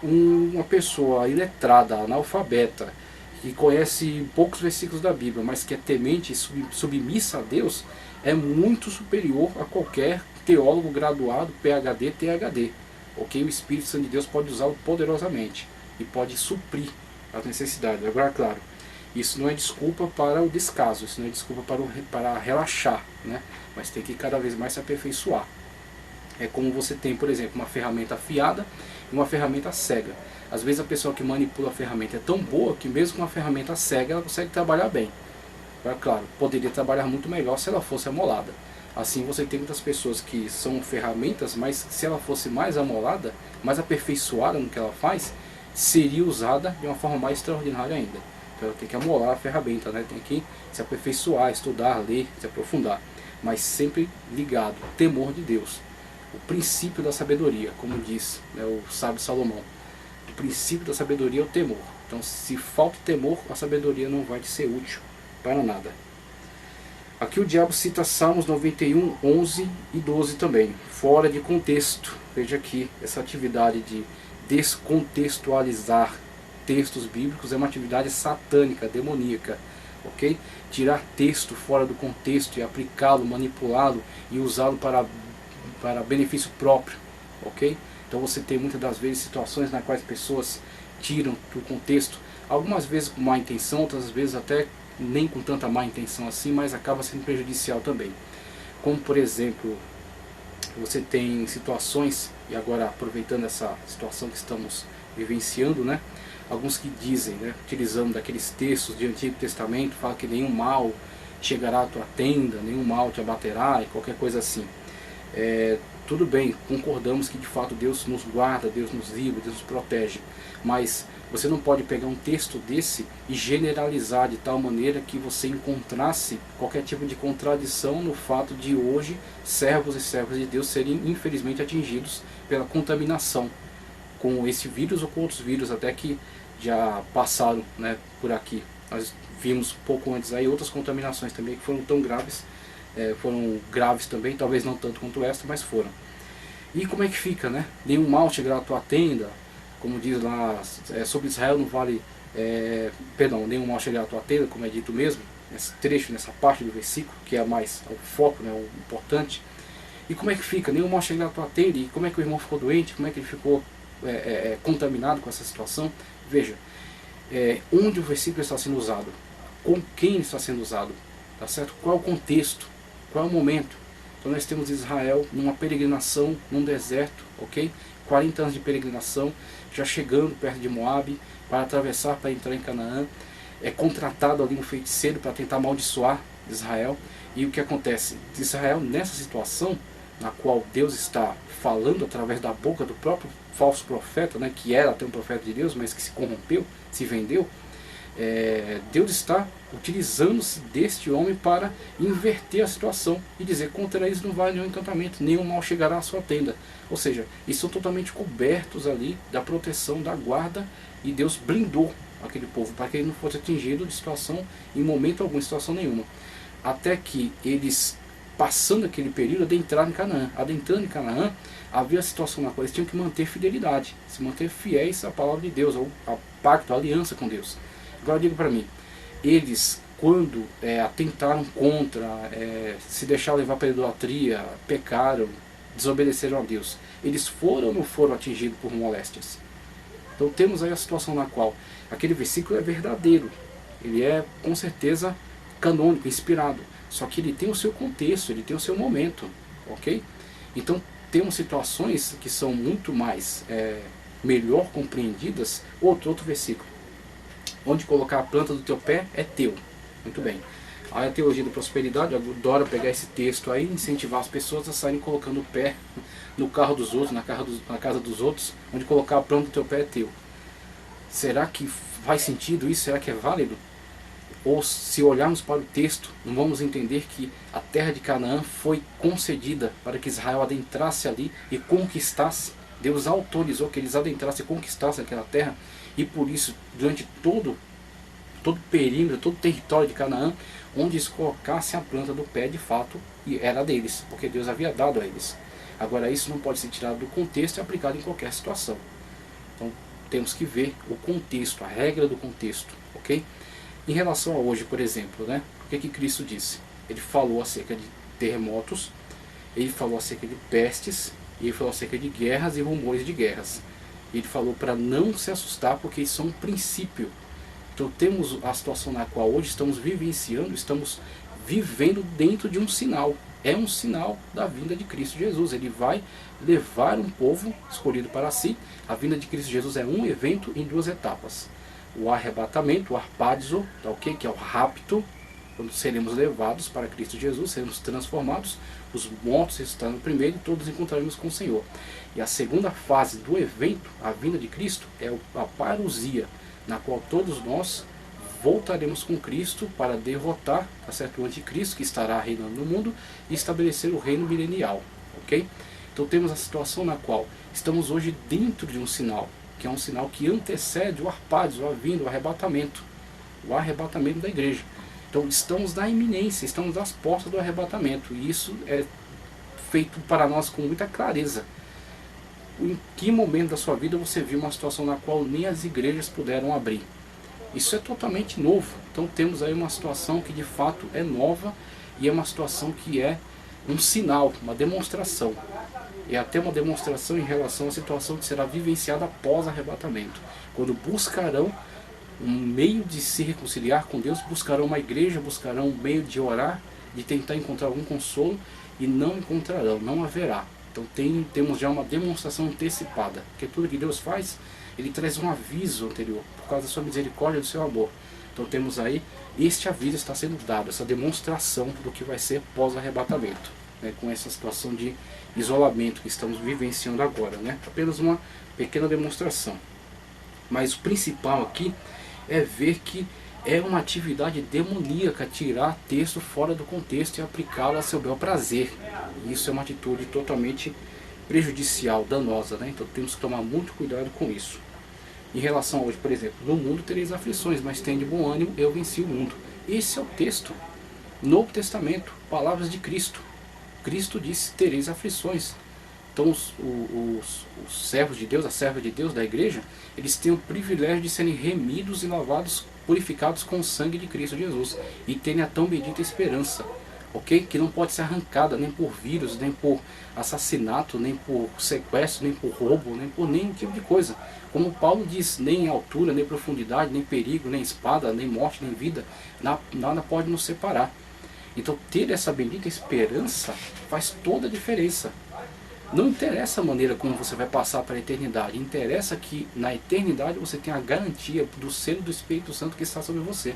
uma pessoa iletrada, analfabeta, que conhece poucos versículos da Bíblia, mas que é temente e submissa a Deus, é muito superior a qualquer teólogo graduado, PhD, ThD. Ok? O Espírito Santo de Deus pode usá-lo poderosamente e pode suprir as necessidades. Agora, claro, isso não é desculpa para o descaso, isso não é desculpa para relaxar, né? Mas tem que cada vez mais se aperfeiçoar. É como você tem, por exemplo, uma ferramenta afiada e uma ferramenta cega. Às vezes a pessoa que manipula a ferramenta é tão boa que mesmo com uma ferramenta cega ela consegue trabalhar bem. Claro, poderia trabalhar muito melhor se ela fosse amolada. Assim você tem muitas pessoas que são ferramentas, mas se ela fosse mais amolada, mais aperfeiçoada no que ela faz, seria usada de uma forma mais extraordinária ainda. Então tem que amolar a ferramenta, né? Tem que se aperfeiçoar, estudar, ler, se aprofundar. Mas sempre ligado, temor de Deus. O princípio da sabedoria, como diz, né, o sábio Salomão. O princípio da sabedoria é o temor. Então se falta temor, a sabedoria não vai te ser útil para nada. Aqui o diabo cita Salmos 91, 11 e 12 também, fora de contexto. Veja aqui, essa atividade de descontextualizar textos bíblicos é uma atividade satânica, demoníaca, ok? Tirar texto fora do contexto e aplicá-lo, manipulá-lo e usá-lo para benefício próprio, ok? Então você tem muitas das vezes situações nas quais pessoas tiram do contexto, algumas vezes com má intenção, outras vezes até nem com tanta má intenção assim, mas acaba sendo prejudicial também. como por exemplo, você tem situações, e agora aproveitando essa situação que estamos vivenciando, né, alguns que dizem, né, utilizando daqueles textos de Antigo Testamento, fala que nenhum mal chegará à tua tenda, nenhum mal te abaterá, e qualquer coisa assim. Tudo bem, concordamos que de fato Deus nos guarda, Deus nos livra, Deus nos protege, mas você não pode pegar um texto desse e generalizar de tal maneira que você encontrasse qualquer tipo de contradição no fato de hoje servos e servas de Deus serem infelizmente atingidos pela contaminação com esse vírus ou com outros vírus até que já passaram, né, por aqui. Nós vimos um pouco antes aí outras contaminações também que foram tão graves, foram graves também, talvez não tanto quanto esta, mas foram. E como é que fica, né? Nenhum mal chegará à tua tenda, como diz lá, sobre Israel não vale, nenhum mal chegará à tua tenda, como é dito mesmo, nesse trecho, nessa parte do versículo, que é mais o foco, né, o importante. E como é que fica? Nenhum mal chegará à tua tenda, e como é que o irmão ficou doente, como é que ele ficou contaminado com essa situação? Veja, onde o versículo está sendo usado, com quem ele está sendo usado, tá certo? Qual é o contexto, qual é o momento? Então nós temos Israel numa peregrinação, num deserto, ok? 40 anos de peregrinação, já chegando perto de Moabe, para atravessar, para entrar em Canaã. É contratado ali um feiticeiro para tentar amaldiçoar Israel. E o que acontece? Israel, nessa situação, na qual Deus está falando através da boca do próprio falso profeta, né, que era até um profeta de Deus, mas que se corrompeu, se vendeu, Deus está utilizando-se deste homem para inverter a situação e dizer: contra eles não vale nenhum encantamento, nenhum mal chegará à sua tenda. Ou seja, eles são totalmente cobertos ali da proteção, da guarda, e Deus blindou aquele povo para que ele não fosse atingido de situação, em momento algum, situação nenhuma. Até que eles, passando aquele período, adentraram em Canaã. Adentrando em Canaã, havia a situação na qual eles tinham que manter fidelidade, se manter fiéis à palavra de Deus, ao pacto, à aliança com Deus. Agora diga para mim, eles quando atentaram contra, se deixaram levar pela idolatria, pecaram, desobedeceram a Deus, eles foram ou não foram atingidos por moléstias? Então temos aí a situação na qual aquele versículo é verdadeiro, ele é com certeza canônico, inspirado, só que ele tem o seu contexto, ele tem o seu momento, ok? Então temos situações que são muito mais melhor compreendidas. Outro versículo: onde colocar a planta do teu pé é teu. Muito bem. Aí a teologia da prosperidade adora pegar esse texto aí e incentivar as pessoas a saírem colocando o pé no carro dos outros, na casa dos outros. Onde colocar a planta do teu pé é teu. Será que faz sentido isso? Será que é válido? Ou se olharmos para o texto, não vamos entender que a terra de Canaã foi concedida para que Israel adentrasse ali e conquistasse. Deus autorizou que eles adentrassem e conquistassem aquela terra, e por isso, durante todo o perímetro, todo o território de Canaã, onde eles colocassem a planta do pé, de fato, e era deles, porque Deus havia dado a eles. Agora, isso não pode ser tirado do contexto e aplicado em qualquer situação. Então, temos que ver o contexto, a regra do contexto, ok? Em relação a hoje, por exemplo, né? O que Cristo disse? Ele falou acerca de terremotos, ele falou acerca de pestes, e ele falou acerca de guerras e rumores de guerras. Ele falou para não se assustar, porque isso é um princípio. Então temos a situação na qual hoje estamos vivenciando, estamos vivendo dentro de um sinal. É um sinal da vinda de Cristo Jesus. Ele vai levar um povo escolhido para si. A vinda de Cristo Jesus é um evento em duas etapas: o arrebatamento, o arpadizo, tá, okay? Que é o rapto, quando seremos levados para Cristo Jesus, seremos transformados, os mortos ressuscitarão primeiro e todos encontraremos com o Senhor. E a segunda fase do evento, a vinda de Cristo, é a parousia, na qual todos nós voltaremos com Cristo para derrotar, tá certo, o anticristo que estará reinando no mundo e estabelecer o reino milenial, ok? Então temos a situação na qual estamos hoje dentro de um sinal, que é um sinal que antecede o arpadizo, a vinda, o arrebatamento da igreja. Então estamos na iminência, estamos às portas do arrebatamento, e isso é feito para nós com muita clareza. Em que momento da sua vida você viu uma situação na qual nem as igrejas puderam abrir? Isso é totalmente novo. Então temos aí uma situação que de fato é nova, e é uma situação que é um sinal, uma demonstração. É até uma demonstração em relação à situação que será vivenciada após o arrebatamento, quando buscarão um meio de se reconciliar com Deus, buscarão uma igreja, buscarão um meio de orar, de tentar encontrar algum consolo, e não encontrarão, não haverá. Então temos já uma demonstração antecipada, porque tudo que Deus faz, Ele traz um aviso anterior, por causa da sua misericórdia e do seu amor. Então temos aí, este aviso está sendo dado, essa demonstração do que vai ser pós-arrebatamento, né, com essa situação de isolamento que estamos vivenciando agora, né? Apenas uma pequena demonstração. Mas o principal aqui é ver que é uma atividade demoníaca tirar texto fora do contexto e aplicá-lo a seu bel prazer. Isso é uma atitude totalmente prejudicial, danosa, né? Então temos que tomar muito cuidado com isso. Em relação a hoje, por exemplo, no mundo tereis aflições, mas tem de bom ânimo, eu venci o mundo. Esse é o texto. Novo Testamento, palavras de Cristo. Cristo disse, tereis aflições. Então os servos de Deus, a serva de Deus da igreja, eles têm o privilégio de serem remidos e lavados, purificados com o sangue de Cristo Jesus, e terem a tão bendita esperança, ok? Que não pode ser arrancada nem por vírus, nem por assassinato, nem por sequestro, nem por roubo, nem por nenhum tipo de coisa. Como Paulo diz, nem altura, nem profundidade, nem perigo, nem espada, nem morte, nem vida, nada pode nos separar. Então ter essa bendita esperança faz toda a diferença. Não interessa a maneira como você vai passar para a eternidade, interessa que na eternidade você tenha a garantia do selo do Espírito Santo que está sobre você.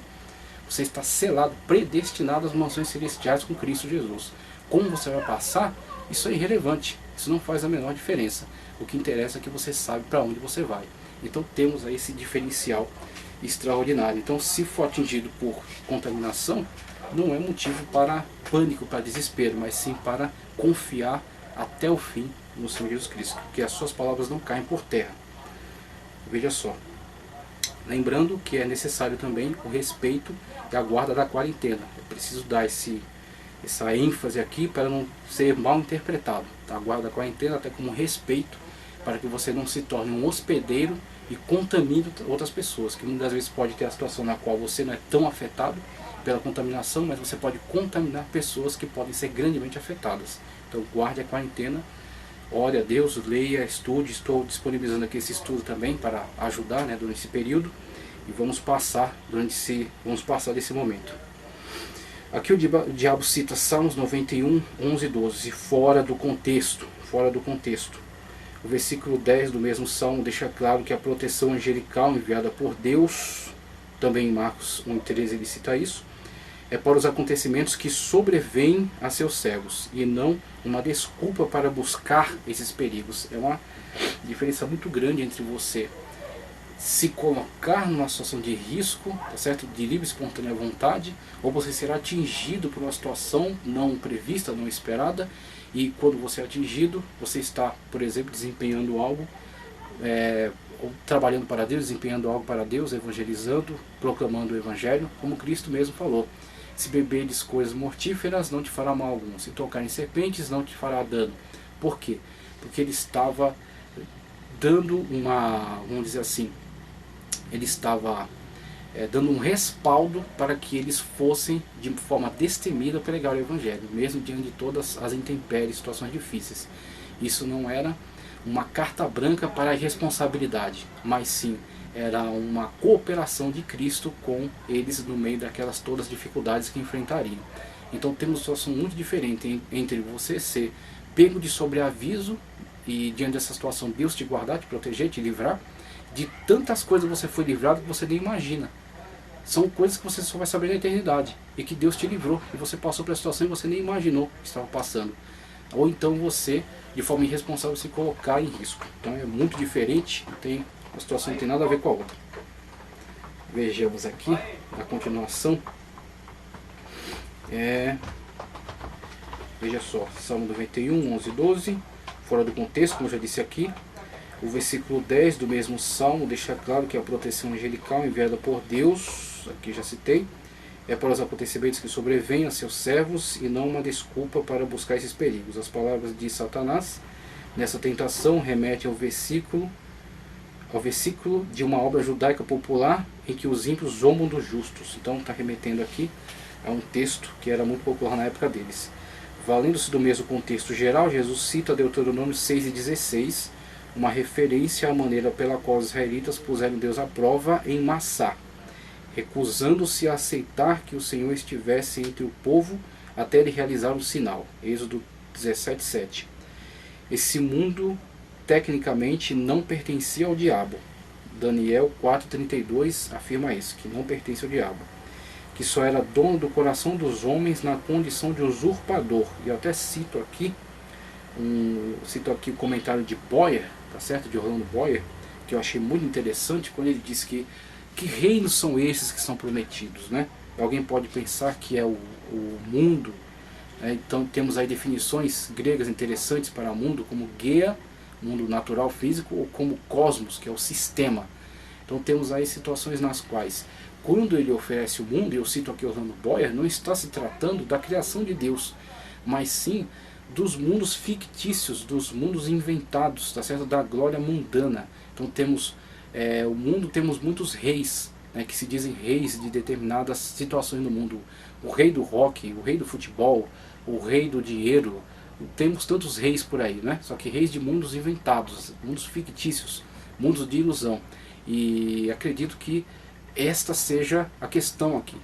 Você está selado, predestinado às mansões celestiais com Cristo Jesus. Como você vai passar, isso é irrelevante, isso não faz a menor diferença. O que interessa é que você sabe para onde você vai. Então temos aí esse diferencial extraordinário. Então se for atingido por contaminação, não é motivo para pânico, para desespero, mas sim para confiar até o fim no Senhor Jesus Cristo, porque as suas palavras não caem por terra. Veja só, lembrando que é necessário também o respeito e a guarda da quarentena. É preciso dar essa ênfase aqui para não ser mal interpretado. A guarda da quarentena até como respeito, para que você não se torne um hospedeiro e contamine outras pessoas, que muitas vezes pode ter a situação na qual você não é tão afetado pela contaminação, mas você pode contaminar pessoas que podem ser grandemente afetadas. Então guarde a quarentena, ore a Deus, leia, estude. Estou disponibilizando aqui esse estudo também para ajudar, né, durante esse período, e vamos passar desse momento. Aqui o diabo cita Salmos 91, 11 e 12, fora do contexto. O versículo 10 do mesmo Salmo deixa claro que a proteção angelical enviada por Deus, também em Marcos 1,13 ele cita isso, é para os acontecimentos que sobrevêm a seus servos, e não uma desculpa para buscar esses perigos. É uma diferença muito grande entre você se colocar numa situação de risco, tá certo? De livre e espontânea vontade, ou você será atingido por uma situação não prevista, não esperada, e quando você é atingido, você está, por exemplo, desempenhando algo, ou trabalhando para Deus, desempenhando algo para Deus, evangelizando, proclamando o Evangelho, como Cristo mesmo falou. Se beberes coisas mortíferas, não te fará mal algum. Se tocar em serpentes, não te fará dano. Por quê? Porque ele estava dando vamos dizer assim, ele estava dando um respaldo para que eles fossem de forma destemida pregar o Evangelho, mesmo diante de todas as intempéries, situações difíceis. Isso não era uma carta branca para a irresponsabilidade, mas sim era uma cooperação de Cristo com eles no meio daquelas todas as dificuldades que enfrentariam. Então temos uma situação muito diferente entre você ser pego de sobreaviso e diante dessa situação Deus te guardar, te proteger, te livrar de tantas coisas que você foi livrado que você nem imagina. São coisas que você só vai saber na eternidade, e que Deus te livrou, e você passou por a situação que você nem imaginou que estava passando. Ou então você, de forma irresponsável, se colocar em risco. Então é muito diferente, a situação não tem nada a ver com a outra. Vejamos aqui a continuação. Veja só, Salmo 91, 11 e 12, fora do contexto, como eu já disse aqui. O versículo 10 do mesmo Salmo deixa claro que a proteção angelical enviada por Deus, aqui já citei, é para os acontecimentos que sobrevêm a seus servos e não uma desculpa para buscar esses perigos. As palavras de Satanás nessa tentação remetem ao versículo de uma obra judaica popular em que os ímpios zombam dos justos. Então está remetendo aqui a um texto que era muito popular na época deles. Valendo-se do mesmo contexto geral, Jesus cita Deuteronômio 6 e 16, uma referência à maneira pela qual os israelitas puseram Deus à prova em Massá, recusando-se a aceitar que o Senhor estivesse entre o povo até ele realizar o sinal. Êxodo 17:7. Esse mundo tecnicamente não pertencia ao diabo. Daniel 4:32 afirma isso, que não pertence ao diabo, que só era dono do coração dos homens na condição de usurpador. E eu até cito aqui o comentário de Boyer, tá certo? De Orlando Boyer, que eu achei muito interessante, quando ele diz que reinos são esses que são prometidos, né? Alguém pode pensar que é o mundo, né? Então temos aí definições gregas interessantes para mundo, como Gea, mundo natural físico, ou como cosmos, que é o sistema. Então temos aí situações nas quais, quando ele oferece o mundo, e eu cito aqui Orlando Boyer, não está se tratando da criação de Deus, mas sim dos mundos fictícios, dos mundos inventados, tá certo? Da glória mundana. Então temos o mundo, temos muitos reis, né, que se dizem reis de determinadas situações no mundo. O rei do rock, o rei do futebol, o rei do dinheiro. Temos tantos reis por aí, né? Só que reis de mundos inventados, mundos fictícios, mundos de ilusão. E acredito que esta seja a questão aqui,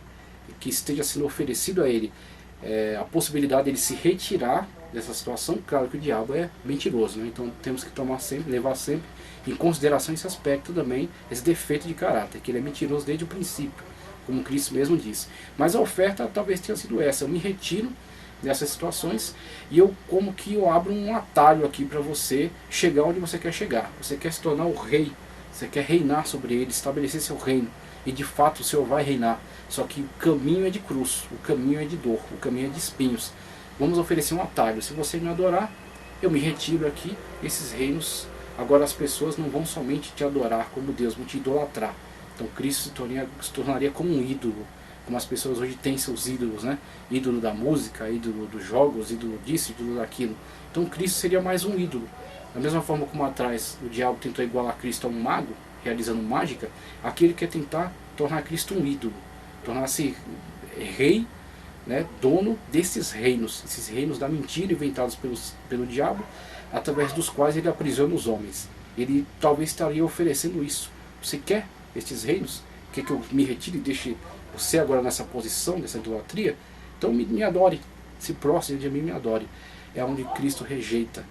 que esteja sendo oferecido a ele a possibilidade de ele se retirar dessa situação. Claro que o diabo é mentiroso, né? Então temos que levar sempre em consideração esse aspecto também, esse defeito de caráter, que ele é mentiroso desde o princípio, como Cristo mesmo disse. Mas a oferta talvez tenha sido essa: eu me retiro dessas situações e eu abro um atalho aqui para você chegar onde você quer chegar. Você quer se tornar o rei, você quer reinar sobre ele, estabelecer seu reino, e de fato o Senhor vai reinar, só que o caminho é de cruz, o caminho é de dor, o caminho é de espinhos. Vamos oferecer um atalho: se você me adorar, eu me retiro aqui, esses reinos. Agora as pessoas não vão somente te adorar como Deus, vão te idolatrar. Então Cristo se tornaria como um ídolo, como as pessoas hoje têm seus ídolos, né? Ídolo da música, ídolo dos jogos, ídolo disso, ídolo daquilo. Então Cristo seria mais um ídolo. Da mesma forma como atrás o diabo tentou igualar Cristo a um mago, realizando mágica, aqui ele quer tentar tornar Cristo um ídolo, tornar-se rei, né, dono desses reinos, esses reinos da mentira inventados pelo diabo, através dos quais ele aprisiona os homens. Ele talvez estaria oferecendo isso. Você quer estes reinos? Quer que eu me retire e deixe você agora nessa posição, dessa idolatria? Então me adore, se prostre de mim, me adore. É onde Cristo rejeita.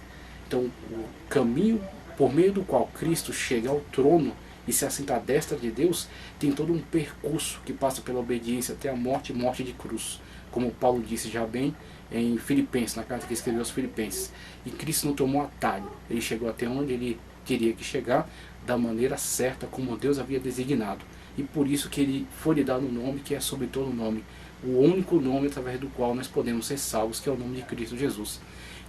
Então o caminho por meio do qual Cristo chega ao trono e se assenta à destra de Deus, tem todo um percurso que passa pela obediência até a morte e morte de cruz, como Paulo disse já bem em Filipenses, na carta que escreveu aos Filipenses. E Cristo não tomou atalho, ele chegou até onde ele queria que chegar, da maneira certa, como Deus havia designado. E por isso que ele foi lhe dado um nome que é sobre todo nome, o único nome através do qual nós podemos ser salvos, que é o nome de Cristo Jesus.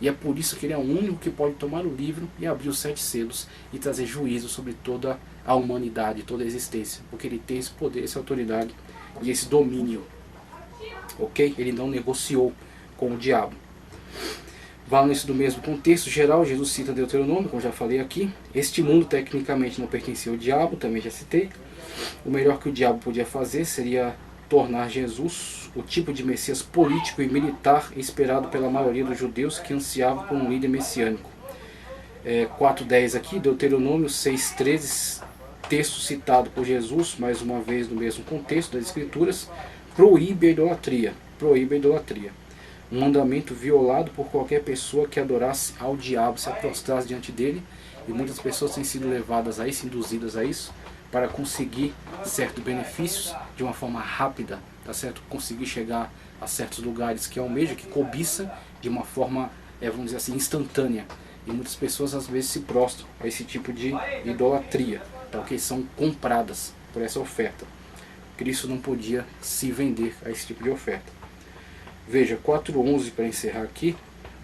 E é por isso que ele é o único que pode tomar o livro e abrir os 7 selos e trazer juízo sobre toda a humanidade, toda a existência, porque ele tem esse poder, essa autoridade e esse domínio. Ok? Ele não negociou com o diabo. Valendo-se do mesmo contexto geral, Jesus cita Deuteronômio, como já falei aqui. Este mundo tecnicamente não pertencia ao diabo, também já citei. O melhor que o diabo podia fazer seria tornar Jesus o tipo de Messias político e militar esperado pela maioria dos judeus que ansiavam por um líder messiânico. 4:10 aqui, Deuteronômio 6:13, texto citado por Jesus, mais uma vez no mesmo contexto das Escrituras, proíbe a idolatria. Proíbe a idolatria. Um mandamento violado por qualquer pessoa que adorasse ao diabo, se prostrasse diante dele, e muitas pessoas têm sido levadas a isso, induzidas a isso, para conseguir certos benefícios de uma forma rápida, tá certo? Conseguir chegar a certos lugares que almeja, que cobiça, de uma forma, vamos dizer assim, instantânea. E muitas pessoas às vezes se prostram a esse tipo de idolatria, porque são compradas por essa oferta. Cristo não podia se vender a esse tipo de oferta. Veja, 4:11 para encerrar aqui.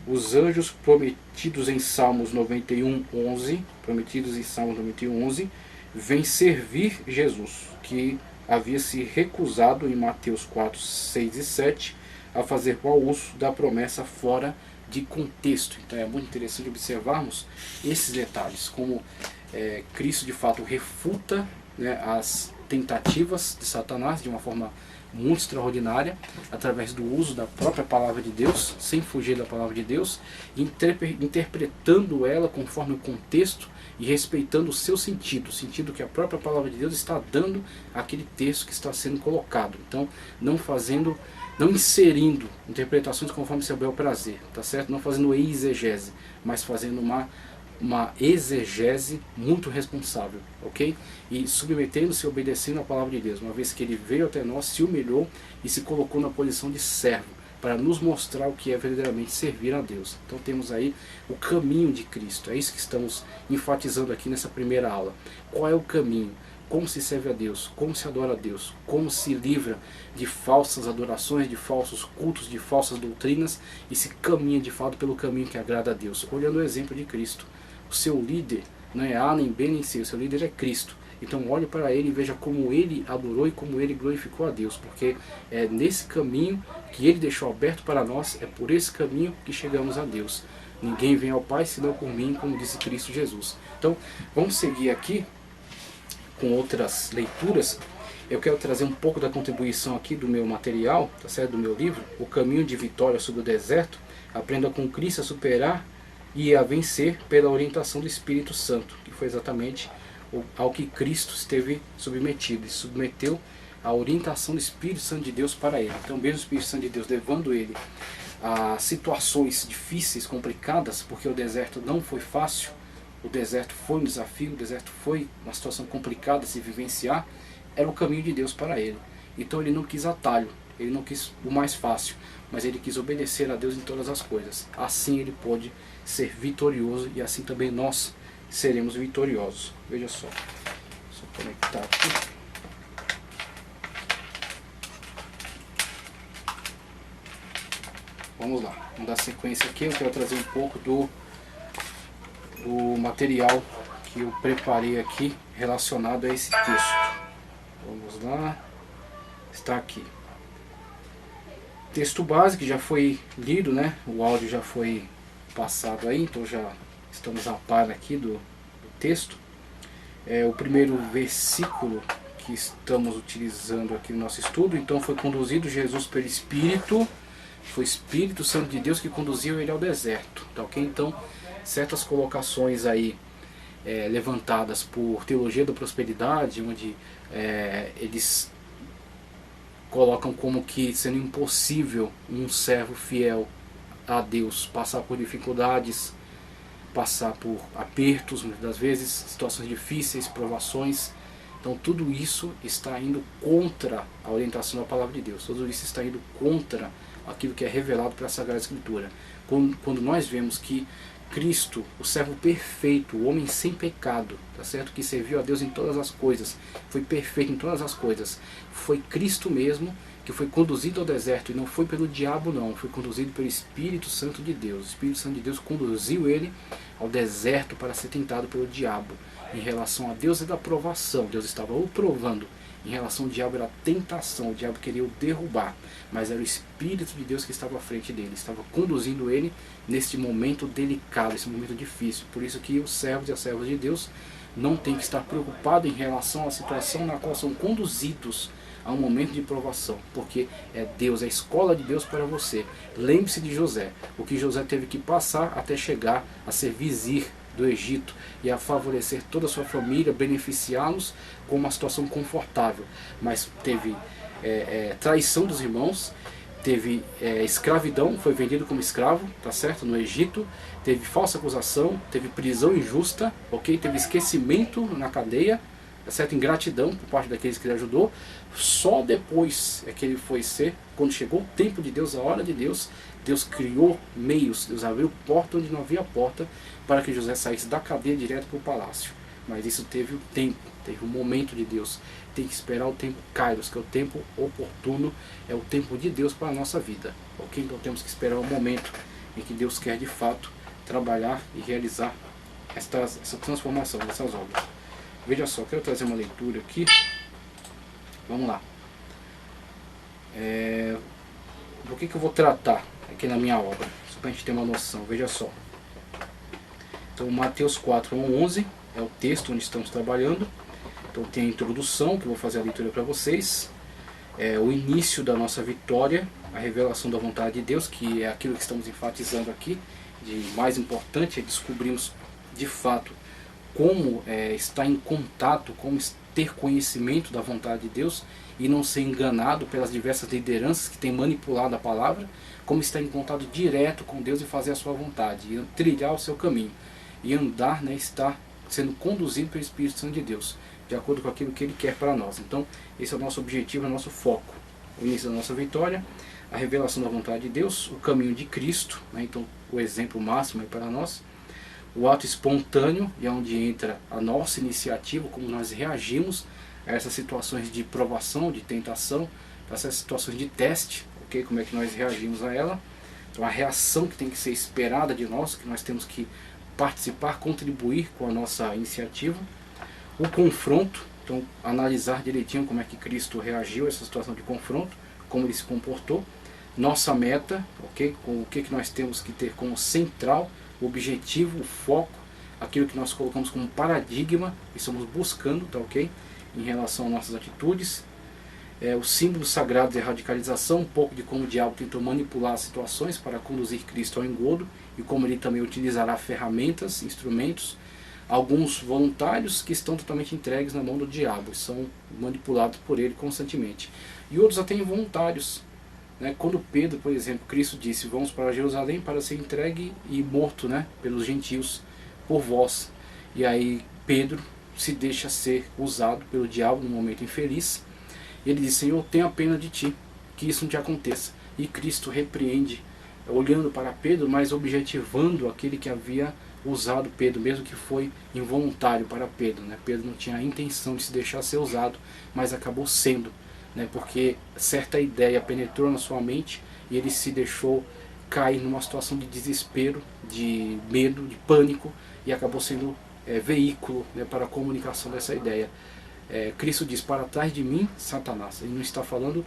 Os anjos prometidos em Salmos 91:11, prometidos em Salmos 91:11, vem servir Jesus, que havia se recusado em Mateus 4:6 e 7 a fazer mau uso da promessa fora de contexto. Então é muito interessante observarmos esses detalhes, como Cristo de fato refuta, né, as tentativas de Satanás de uma forma muito extraordinária, através do uso da própria palavra de Deus, sem fugir da palavra de Deus, interpretando ela conforme o contexto e respeitando o seu sentido, o sentido que a própria palavra de Deus está dando àquele texto que está sendo colocado. Então, não fazendo não inserindo interpretações conforme seu bel prazer, tá certo? Não fazendo exegese, mas fazendo uma exegese muito responsável, ok? E submetendo-se e obedecendo à palavra de Deus, uma vez que ele veio até nós, se humilhou e se colocou na posição de servo, para nos mostrar o que é verdadeiramente servir a Deus. Então temos aí o caminho de Cristo, é isso que estamos enfatizando aqui nessa primeira aula. Qual é o caminho? Como se serve a Deus, como se adora a Deus, como se livra de falsas adorações, de falsos cultos, de falsas doutrinas e se caminha de fato pelo caminho que agrada a Deus, olhando o exemplo de Cristo. O seu líder não é A, nem B, nem C, o seu líder é Cristo. Então olhe para ele e veja como ele adorou e como ele glorificou a Deus, porque é nesse caminho que ele deixou aberto para nós, é por esse caminho que chegamos a Deus. Ninguém vem ao Pai senão por mim, como disse Cristo Jesus. Então vamos seguir aqui com outras leituras. Eu quero trazer um pouco da contribuição aqui do meu material, tá certo? Do meu livro, O Caminho de Vitória sobre o Deserto. Aprenda com Cristo a superar e a vencer pela orientação do Espírito Santo, que foi exatamente ao que Cristo esteve submetido, e submeteu a orientação do Espírito Santo de Deus para ele. Então mesmo o Espírito Santo de Deus levando ele a situações difíceis, complicadas, porque o deserto não foi fácil, o deserto foi um desafio, o deserto foi uma situação complicada de se vivenciar, era o caminho de Deus para ele. Então ele não quis atalho, ele não quis o mais fácil, mas ele quis obedecer a Deus em todas as coisas. Assim ele pôde ser vitorioso e assim também nós seremos vitoriosos. Veja só, conectar aqui. Vamos lá, vamos dar sequência aqui. Eu quero trazer um pouco do material que eu preparei aqui relacionado a esse texto. Vamos lá, está aqui. Texto básico que já foi lido, né? O áudio já foi passado aí, então já estamos a par aqui do texto. O primeiro versículo que estamos utilizando aqui no nosso estudo. Então foi conduzido Jesus pelo Espírito, foi o Espírito Santo de Deus que conduziu ele ao deserto, tá ok? Então certas colocações aí levantadas por teologia da prosperidade, onde eles colocam como que sendo impossível um servo fiel a Deus passar por dificuldades, passar por apertos, muitas das vezes, situações difíceis, provações. Então tudo isso está indo contra a orientação da palavra de Deus, tudo isso está indo contra aquilo que é revelado pela Sagrada Escritura. Quando nós vemos que Cristo, o servo perfeito, o homem sem pecado, tá certo? Que serviu a Deus em todas as coisas, foi perfeito em todas as coisas, foi Cristo mesmo que foi conduzido ao deserto, e não foi pelo diabo não, foi conduzido pelo Espírito Santo de Deus. O Espírito Santo de Deus conduziu ele ao deserto para ser tentado pelo diabo. Em relação a Deus é da provação, Deus estava o provando. Em relação ao diabo era tentação, o diabo queria o derrubar, mas era o Espírito de Deus que estava à frente dele, estava conduzindo ele neste momento delicado, esse momento difícil. Por isso que os servos e as servas de Deus não têm que estar preocupados em relação à situação na qual são conduzidos a um momento de provação, porque é Deus, é a escola de Deus para você. Lembre-se de José, o que José teve que passar até chegar a ser vizir do Egito e a favorecer toda a sua família, beneficiá-los com uma situação confortável. Mas teve traição dos irmãos, teve escravidão, foi vendido como escravo, tá certo, no Egito, teve falsa acusação, teve prisão injusta, ok, teve esquecimento na cadeia, tá certo, ingratidão por parte daqueles que ele ajudou. Só depois é que ele foi ser, quando chegou o tempo de Deus, a hora de Deus, Deus criou meios, Deus abriu porta onde não havia porta, para que José saísse da cadeia direto para o palácio. Mas isso teve o tempo, teve o momento de Deus. Tem que esperar o tempo Kairos, que é o tempo oportuno, é o tempo de Deus para a nossa vida, ok? Então temos que esperar o momento em que Deus quer de fato trabalhar e realizar essa transformação dessas obras. Veja só, quero trazer uma leitura aqui. Vamos lá. Do que eu vou tratar aqui na minha obra, só para a gente ter uma noção. Veja só. Então, Mateus 4, 1 a 11 é o texto onde estamos trabalhando. Então, tem a introdução, que eu vou fazer a leitura para vocês. O início da nossa vitória, a revelação da vontade de Deus, que é aquilo que estamos enfatizando aqui. De mais importante é descobrirmos de fato como está em contato, como ter conhecimento da vontade de Deus e não ser enganado pelas diversas lideranças que têm manipulado a palavra, como estar em contato direto com Deus e fazer a sua vontade, e trilhar o seu caminho, e andar, né, estar sendo conduzido pelo Espírito Santo de Deus, de acordo com aquilo que Ele quer para nós. Então, esse é o nosso objetivo, é o nosso foco. O início da nossa vitória, a revelação da vontade de Deus, o caminho de Cristo, né, então o exemplo máximo é para nós, o ato espontâneo, e é onde entra a nossa iniciativa, como nós reagimos a essas situações de provação, de tentação, essas situações de teste, ok? Como é que nós reagimos a ela. Então a reação que tem que ser esperada de nós, que nós temos que participar, contribuir com a nossa iniciativa. O confronto, então analisar direitinho como é que Cristo reagiu a essa situação de confronto, como Ele se comportou. Nossa meta, ok? Com o que nós temos que ter como central, o objetivo, o foco, aquilo que nós colocamos como paradigma e estamos buscando, tá ok? Em relação às nossas atitudes, os símbolos sagrados de radicalização, um pouco de como o diabo tentou manipular as situações para conduzir Cristo ao engodo e como ele também utilizará ferramentas, instrumentos, alguns voluntários que estão totalmente entregues na mão do diabo e são manipulados por ele constantemente, e outros até involuntários, né? Quando Pedro, por exemplo, Cristo disse: vamos para Jerusalém para ser entregue e morto, né, pelos gentios por vós, e aí Pedro se deixa ser usado pelo diabo num momento infeliz. Ele diz: Senhor, tenha pena de ti, que isso não te aconteça. E Cristo repreende, olhando para Pedro, mas objetivando aquele que havia usado Pedro, mesmo que foi involuntário para Pedro, né? Pedro não tinha a intenção de se deixar ser usado, mas acabou sendo, né? Porque certa ideia penetrou na sua mente e ele se deixou cair numa situação de desespero, de medo, de pânico, e acabou sendo veículo, né, para a comunicação dessa ideia. Cristo diz: para trás de mim, Satanás. Ele não está falando,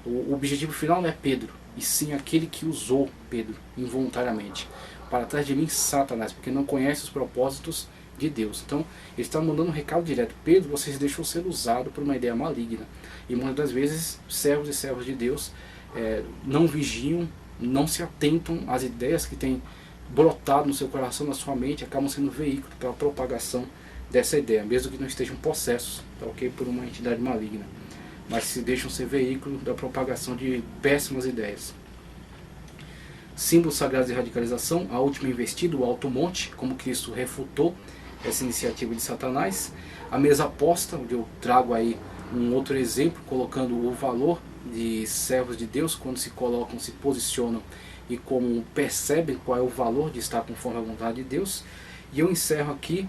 o objetivo final não é Pedro, e sim aquele que usou Pedro involuntariamente. Para trás de mim, Satanás, porque não conhece os propósitos de Deus. Então ele está mandando um recado direto: Pedro, você se deixou ser usado por uma ideia maligna. E muitas das vezes servos e servas de Deus não vigiam, não se atentam às ideias que têm brotado no seu coração, na sua mente, acabam sendo veículo para a propagação dessa ideia, mesmo que não estejam possessos, tá ok, por uma entidade maligna, mas se deixam ser veículo da propagação de péssimas ideias. Símbolos sagrados de radicalização: a última investida, o alto monte, como Cristo refutou essa iniciativa de Satanás. A mesa aposta, onde eu trago aí um outro exemplo, colocando o valor de servos de Deus quando se colocam, se posicionam e como percebem qual é o valor de estar conforme a vontade de Deus. E eu encerro aqui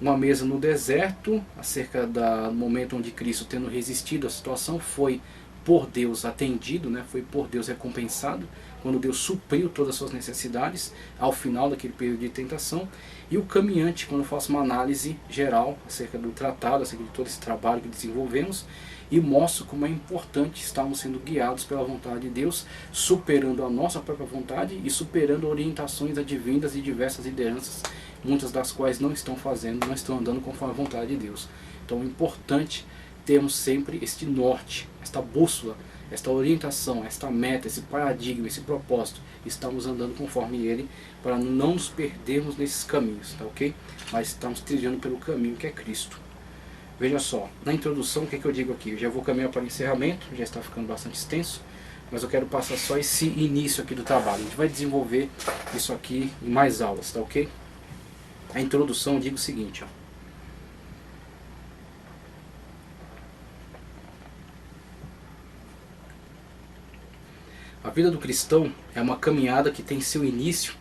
uma mesa no deserto, acerca do momento onde Cristo, tendo resistido à situação, foi por Deus atendido, né? Foi por Deus recompensado, quando Deus supriu todas as suas necessidades ao final daquele período de tentação. E o caminhante, quando eu faço uma análise geral acerca do tratado, acerca de todo esse trabalho que desenvolvemos, e mostro como é importante estarmos sendo guiados pela vontade de Deus, superando a nossa própria vontade e superando orientações advindas de diversas lideranças, muitas das quais não estão fazendo, não estão andando conforme a vontade de Deus. Então é importante termos sempre este norte, esta bússola, esta orientação, esta meta, esse paradigma, esse propósito. Estamos andando conforme ele, para não nos perdermos nesses caminhos, tá ok? Mas estamos trilhando pelo caminho que é Cristo. Veja só, na introdução, o que eu digo aqui? Eu já vou caminhar para o encerramento, já está ficando bastante extenso, mas eu quero passar só esse início aqui do trabalho. A gente vai desenvolver isso aqui em mais aulas, tá ok? A introdução, eu digo o seguinte, ó. A vida do cristão é uma caminhada que tem seu início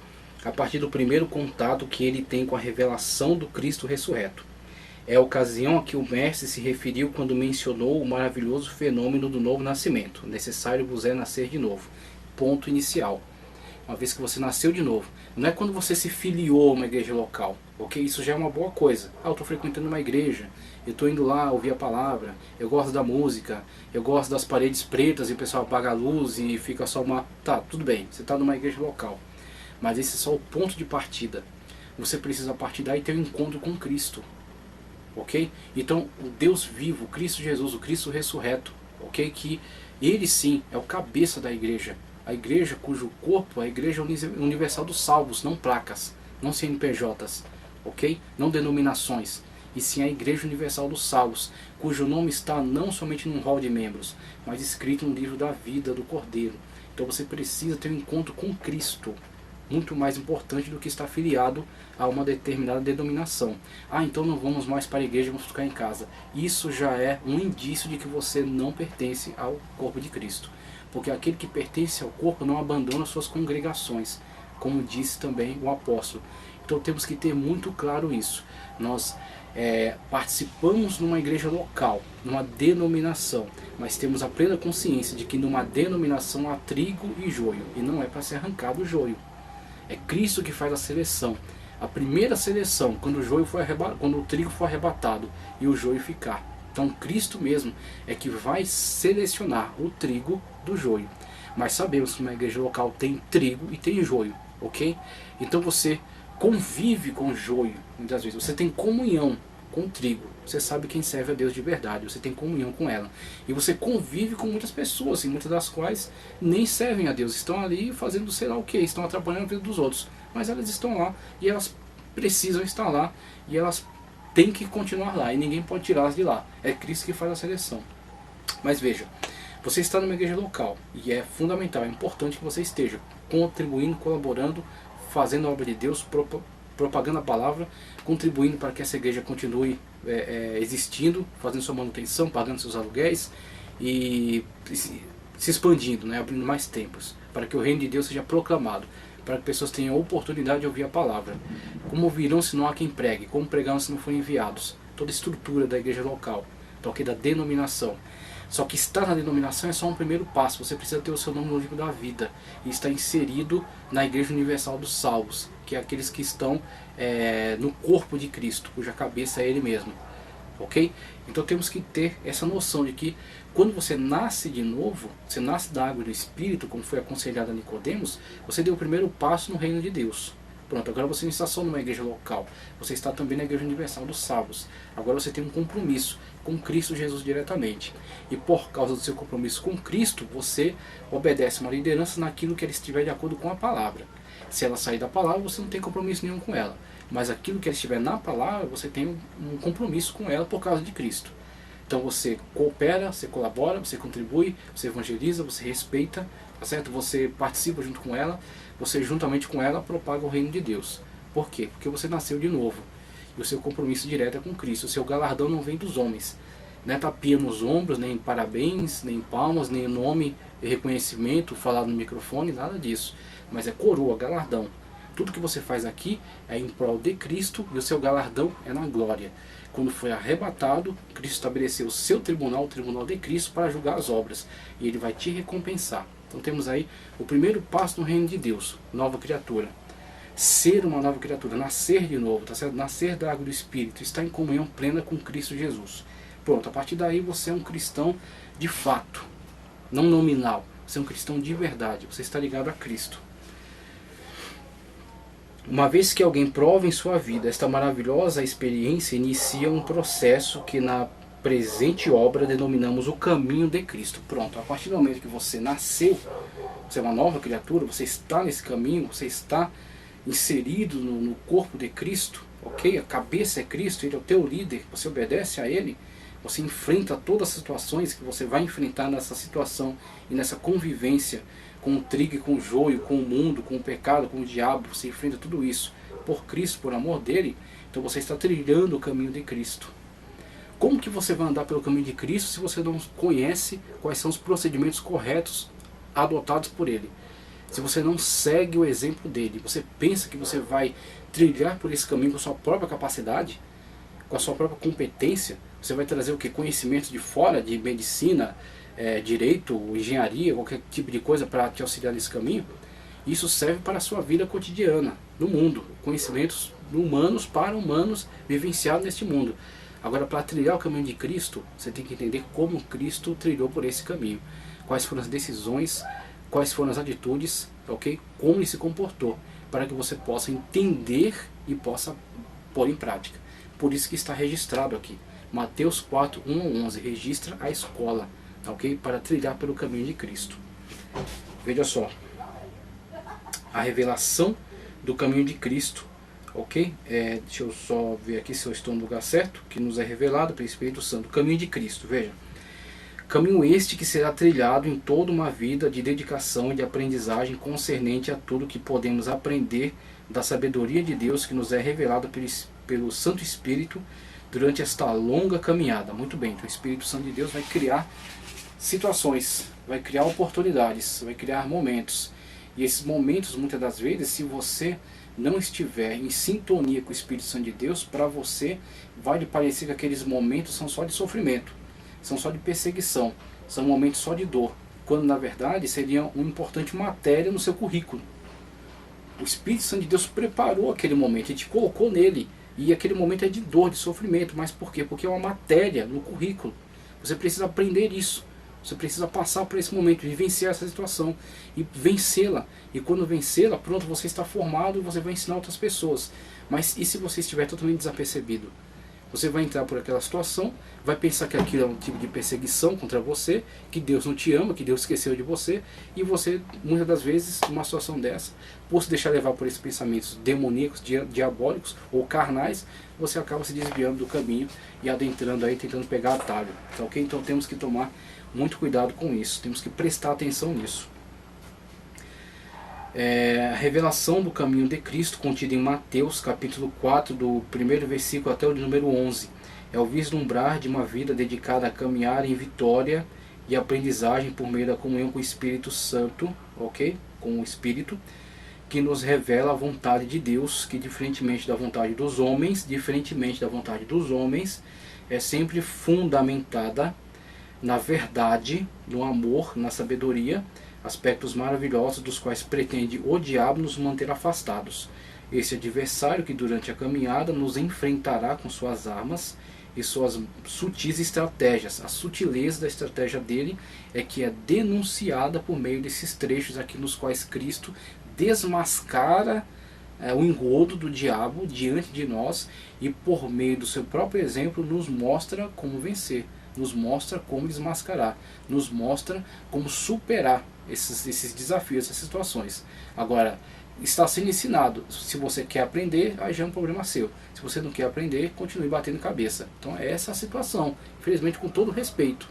a partir do primeiro contato que ele tem com a revelação do Cristo ressurreto. É a ocasião a que o mestre se referiu quando mencionou o maravilhoso fenômeno do novo nascimento. Necessário vos é nascer de novo. Ponto inicial. Uma vez que você nasceu de novo. Não é quando você se filiou a uma igreja local, ok? Isso já é uma boa coisa. Eu estou frequentando uma igreja, eu estou indo lá ouvir a palavra, eu gosto da música, eu gosto das paredes pretas e o pessoal apaga a luz e fica só uma... Tá, tudo bem, você está numa igreja local. Mas esse é só o ponto de partida. Você precisa partir daí e ter um encontro com Cristo. Ok? Então, o Deus vivo, o Cristo Jesus, o Cristo ressurreto, ok? Que ele sim é o cabeça da igreja. A igreja cujo corpo é a igreja universal dos salvos, não placas, não CNPJs, ok? Não denominações. e sim a Igreja Universal dos Salvos, cujo nome está não somente num hall de membros, mas escrito no livro da vida do Cordeiro. Então você precisa ter um encontro com Cristo, muito mais importante do que estar afiliado a uma determinada denominação. Ah, então não vamos mais para a igreja, vamos ficar em casa. Isso já é um indício de que você não pertence ao corpo de Cristo. Porque aquele que pertence ao corpo não abandona suas congregações, como disse também o apóstolo. Então temos que ter muito claro isso. Nós participamos numa igreja local, numa denominação, mas temos a plena consciência de que numa denominação há trigo e joio, e não é para ser arrancado o joio. É Cristo que faz a seleção. A primeira seleção, quando o trigo for arrebatado e o joio ficar. Então Cristo mesmo é que vai selecionar o trigo do joio. Mas sabemos que uma igreja local tem trigo e tem joio, ok? Então você convive com o joio, muitas vezes. Você tem comunhão com o trigo. Você sabe quem serve a Deus de verdade. Você tem comunhão com ela. E você convive com muitas pessoas, e muitas das quais nem servem a Deus. Estão ali fazendo sei lá o que, estão atrapalhando a vida dos outros. Mas elas estão lá e elas precisam estar lá. E elas têm que continuar lá. E ninguém pode tirá-las de lá. É Cristo que faz a seleção. Mas veja, você está numa igreja local. E é fundamental, é importante que você esteja contribuindo, colaborando, fazendo a obra de Deus, propagando a palavra, contribuindo para que essa igreja continue existindo, fazendo sua manutenção, pagando seus aluguéis e se expandindo, né, abrindo mais templos, para que o reino de Deus seja proclamado, para que pessoas tenham a oportunidade de ouvir a palavra. Como ouvirão se não há quem pregue? Como pregarão se não forem enviados? Toda a estrutura da igreja local, da denominação. Só que estar na denominação é só um primeiro passo. Você precisa ter o seu nome no livro da vida e estar inserido na Igreja Universal dos Salvos, que é aqueles que estão no corpo de Cristo, cuja cabeça é Ele mesmo. Ok? Então temos que ter essa noção de que quando você nasce de novo, você nasce da água e do Espírito, como foi aconselhado a Nicodemos, você deu o primeiro passo no reino de Deus. Pronto, agora você não está só numa igreja local, você está também na Igreja Universal dos Salvos. Agora você tem um compromisso com Cristo Jesus diretamente. E por causa do seu compromisso com Cristo, você obedece uma liderança naquilo que ela estiver de acordo com a palavra. Se ela sair da palavra, você não tem compromisso nenhum com ela. Mas aquilo que ela estiver na palavra, você tem um compromisso com ela por causa de Cristo. Então você coopera, você colabora, você contribui, você evangeliza, você respeita, tá certo? Você participa junto com ela, você juntamente com ela propaga o reino de Deus. Por quê? Porque você nasceu de novo. E o seu compromisso direto é com Cristo. O seu galardão não vem dos homens. Não é tapinha nos ombros, nem parabéns, nem palmas, nem nome, reconhecimento, falado no microfone, nada disso. Mas é coroa, galardão. Tudo que você faz aqui é em prol de Cristo e o seu galardão é na glória. Quando foi arrebatado, Cristo estabeleceu o seu tribunal, o tribunal de Cristo, para julgar as obras. E Ele vai te recompensar. Então temos aí o primeiro passo no reino de Deus, nova criatura. Ser uma nova criatura, nascer de novo, tá certo? Nascer da água do Espírito, estar em comunhão plena com Cristo Jesus. Pronto, a partir daí você é um cristão de fato, não nominal. Você é um cristão de verdade, você está ligado a Cristo. Uma vez que alguém prova em sua vida esta maravilhosa experiência, inicia um processo que na presente obra denominamos o caminho de Cristo. Pronto, a partir do momento que você nasceu, você é uma nova criatura, você está nesse caminho, você está inserido no corpo de Cristo, ok? A cabeça é Cristo, Ele é o teu líder, você obedece a Ele, você enfrenta todas as situações que você vai enfrentar nessa situação e nessa convivência com o trigo e com o joio, com o mundo, com o pecado, com o diabo, você enfrenta tudo isso por Cristo, por amor dele, então você está trilhando o caminho de Cristo. Como que você vai andar pelo caminho de Cristo se você não conhece quais são os procedimentos corretos adotados por Ele? Se você não segue o exemplo dele, você pensa que você vai trilhar por esse caminho com a sua própria capacidade, com a sua própria competência, você vai trazer o que? Conhecimentos de fora, de medicina, direito, engenharia, qualquer tipo de coisa para te auxiliar nesse caminho? Isso serve para a sua vida cotidiana, no mundo. Conhecimentos humanos para humanos vivenciados neste mundo. Agora, para trilhar o caminho de Cristo, você tem que entender como Cristo trilhou por esse caminho. Quais foram as decisões, quais foram as atitudes, ok? Como ele se comportou, para que você possa entender e possa pôr em prática. Por isso que está registrado aqui. Mateus 4, 1 a 11, registra a escola, ok? Para trilhar pelo caminho de Cristo. Veja só, a revelação do caminho de Cristo ok? Deixa eu só ver aqui se eu estou no lugar certo, que nos é revelado pelo Espírito Santo, o caminho de Cristo, veja. Caminho este que será trilhado em toda uma vida de dedicação e de aprendizagem concernente a tudo que podemos aprender da sabedoria de Deus que nos é revelada pelo Santo Espírito durante esta longa caminhada. Muito bem, então o Espírito Santo de Deus vai criar situações, vai criar oportunidades, vai criar momentos. E esses momentos, muitas das vezes, se você não estiver em sintonia com o Espírito Santo de Deus, para você vai lhe parecer que aqueles momentos são só de sofrimento, são só de perseguição, são momentos só de dor, quando na verdade seria uma importante matéria no seu currículo. O Espírito Santo de Deus preparou aquele momento, ele te colocou nele, e aquele momento é de dor, de sofrimento. Mas por quê? Porque é uma matéria no currículo. Você precisa aprender isso, você precisa passar por esse momento, vivenciar essa situação e vencê-la. E quando vencê-la, pronto, você está formado e você vai ensinar outras pessoas. Mas e se você estiver totalmente desapercebido? Você vai entrar por aquela situação, vai pensar que aquilo é um tipo de perseguição contra você, que Deus não te ama, que Deus esqueceu de você, e você, muitas das vezes, numa situação dessa, por se deixar levar por esses pensamentos demoníacos, diabólicos ou carnais, você acaba se desviando do caminho e adentrando aí, tentando pegar atalho. Tá, ok? Então temos que tomar muito cuidado com isso, temos que prestar atenção nisso. A revelação do caminho de Cristo, contida em Mateus capítulo 4, do primeiro versículo até o número 11, é o vislumbrar de uma vida dedicada a caminhar em vitória e aprendizagem por meio da comunhão com o Espírito Santo, ok? Com o Espírito, que nos revela a vontade de Deus, que diferentemente da vontade dos homens, é sempre fundamentada na verdade, no amor, na sabedoria, aspectos maravilhosos dos quais pretende o diabo nos manter afastados. Esse adversário que durante a caminhada nos enfrentará com suas armas e suas sutis estratégias. A sutileza da estratégia dele é que é denunciada por meio desses trechos aqui nos quais Cristo desmascara o engodo do diabo diante de nós e por meio do seu próprio exemplo nos mostra como vencer, nos mostra como desmascarar, nos mostra como superar esses desafios, essas situações. Agora, está sendo ensinado. Se você quer aprender, aí já é um problema seu. Se você não quer aprender, continue batendo cabeça. Então é essa a situação. Infelizmente, com todo respeito,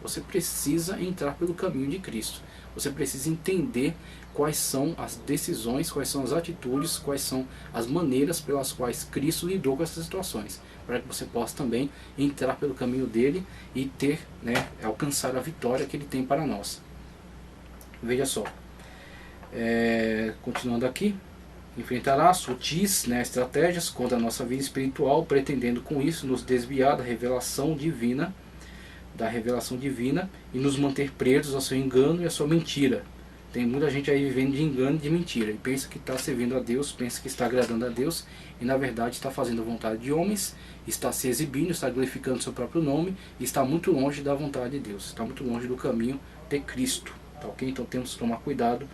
você precisa entrar pelo caminho de Cristo. Você precisa entender quais são as decisões, quais são as atitudes, quais são as maneiras pelas quais Cristo lidou com essas situações, para que você possa também entrar pelo caminho dele e ter, alcançar a vitória que ele tem para nós. Veja só, continuando aqui, enfrentará sutis estratégias contra a nossa vida espiritual, pretendendo com isso nos desviar da revelação divina e nos manter presos ao seu engano e à sua mentira. Tem muita gente aí vivendo de engano e de mentira, e pensa que está servindo a Deus, pensa que está agradando a Deus, e na verdade está fazendo a vontade de homens, está se exibindo, está glorificando seu próprio nome, e está muito longe da vontade de Deus, está muito longe do caminho de Cristo. Tá, ok? Então temos que tomar cuidado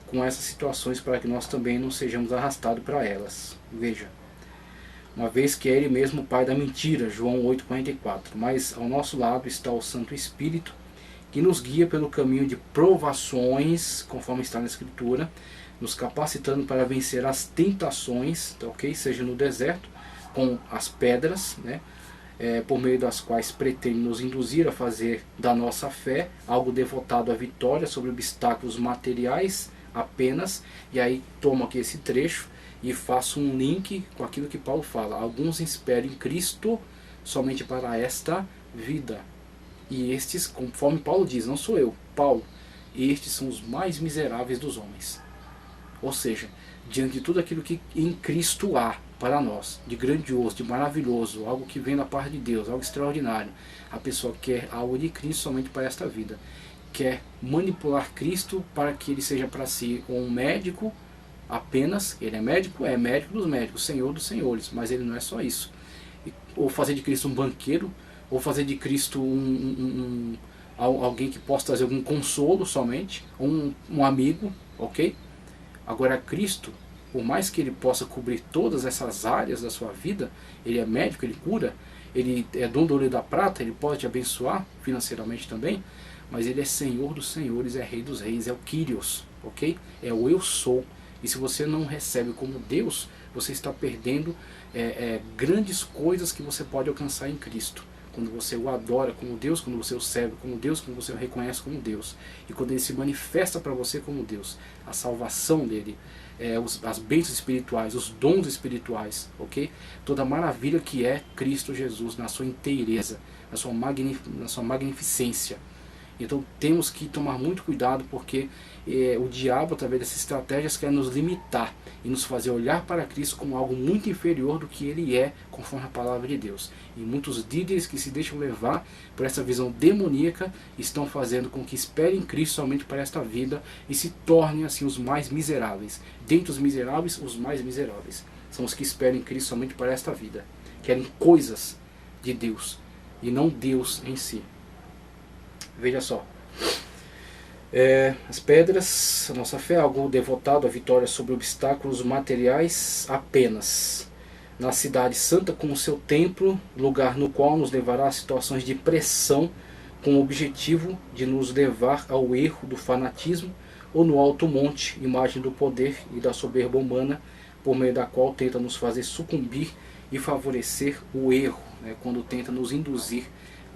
com essas situações para que nós também não sejamos arrastados para elas. Veja, uma vez que é Ele mesmo o pai da mentira, João 8,44, mas ao nosso lado está o Santo Espírito, que nos guia pelo caminho de provações, conforme está na Escritura, nos capacitando para vencer as tentações, tá, ok? Seja no deserto, com as pedras, por meio das quais pretende nos induzir a fazer da nossa fé algo devotado à vitória sobre obstáculos materiais apenas. E aí tomo aqui esse trecho e faço um link com aquilo que Paulo fala: alguns esperam em Cristo somente para esta vida, e estes, conforme Paulo diz, não sou eu, Paulo, estes são os mais miseráveis dos homens. Ou seja, diante de tudo aquilo que em Cristo há para nós, de grandioso, de maravilhoso, algo que vem da parte de Deus, algo extraordinário, a pessoa quer algo de Cristo somente para esta vida, quer manipular Cristo para que ele seja para si um médico apenas. Ele é médico dos médicos, Senhor dos senhores, mas ele não é só isso. Ou fazer de Cristo um banqueiro, ou fazer de Cristo alguém que possa trazer algum consolo somente, um amigo, ok? Agora Cristo, por mais que ele possa cobrir todas essas áreas da sua vida, ele é médico, ele cura, ele é dono do ouro e da prata, ele pode te abençoar financeiramente também, mas ele é Senhor dos senhores, é Rei dos reis, é o Kyrios, ok? É o eu sou, E se você não recebe como Deus, você está perdendo grandes coisas que você pode alcançar em Cristo. Quando você o adora como Deus, quando você o serve como Deus, quando você o reconhece como Deus. E quando ele se manifesta para você como Deus. A salvação dele, as bênçãos espirituais, os dons espirituais, ok? Toda a maravilha que é Cristo Jesus na sua inteireza, na sua magnificência. Então temos que tomar muito cuidado, porque o diabo, através dessas estratégias, quer nos limitar e nos fazer olhar para Cristo como algo muito inferior do que ele é, conforme a palavra de Deus. E muitos líderes que se deixam levar por essa visão demoníaca estão fazendo com que esperem Cristo somente para esta vida e se tornem assim os mais miseráveis. Dentre os miseráveis, os mais miseráveis são os que esperam Cristo somente para esta vida. Querem coisas de Deus e não Deus em si. Veja só, as pedras, a nossa fé é algo devotado à vitória sobre obstáculos materiais apenas. Na cidade santa com o seu templo, lugar no qual nos levará a situações de pressão, com o objetivo de nos levar ao erro do fanatismo, ou no alto monte, imagem do poder e da soberba humana, por meio da qual tenta nos fazer sucumbir e favorecer o erro, quando tenta nos induzir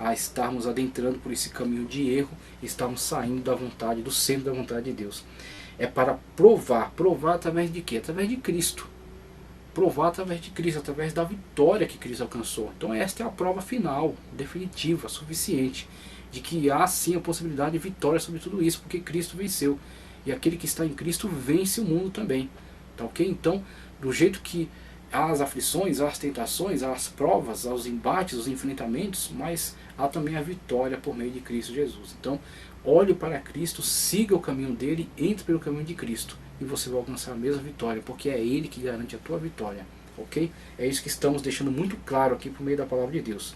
a estarmos adentrando por esse caminho de erro, estarmos saindo da vontade, do centro da vontade de Deus. É para provar através de quê? Através de Cristo. Provar através de Cristo, através da vitória que Cristo alcançou. Então esta é a prova final, definitiva, suficiente, de que há sim a possibilidade de vitória sobre tudo isso, porque Cristo venceu. E aquele que está em Cristo vence o mundo também. Tá ok? Então, do jeito que há as aflições, há as tentações, há as provas, há os embates, os enfrentamentos, mas há também a vitória por meio de Cristo Jesus. Então, olhe para Cristo, siga o caminho dele, entre pelo caminho de Cristo e você vai alcançar a mesma vitória, porque é ele que garante a tua vitória, ok? É isso que estamos deixando muito claro aqui por meio da palavra de Deus.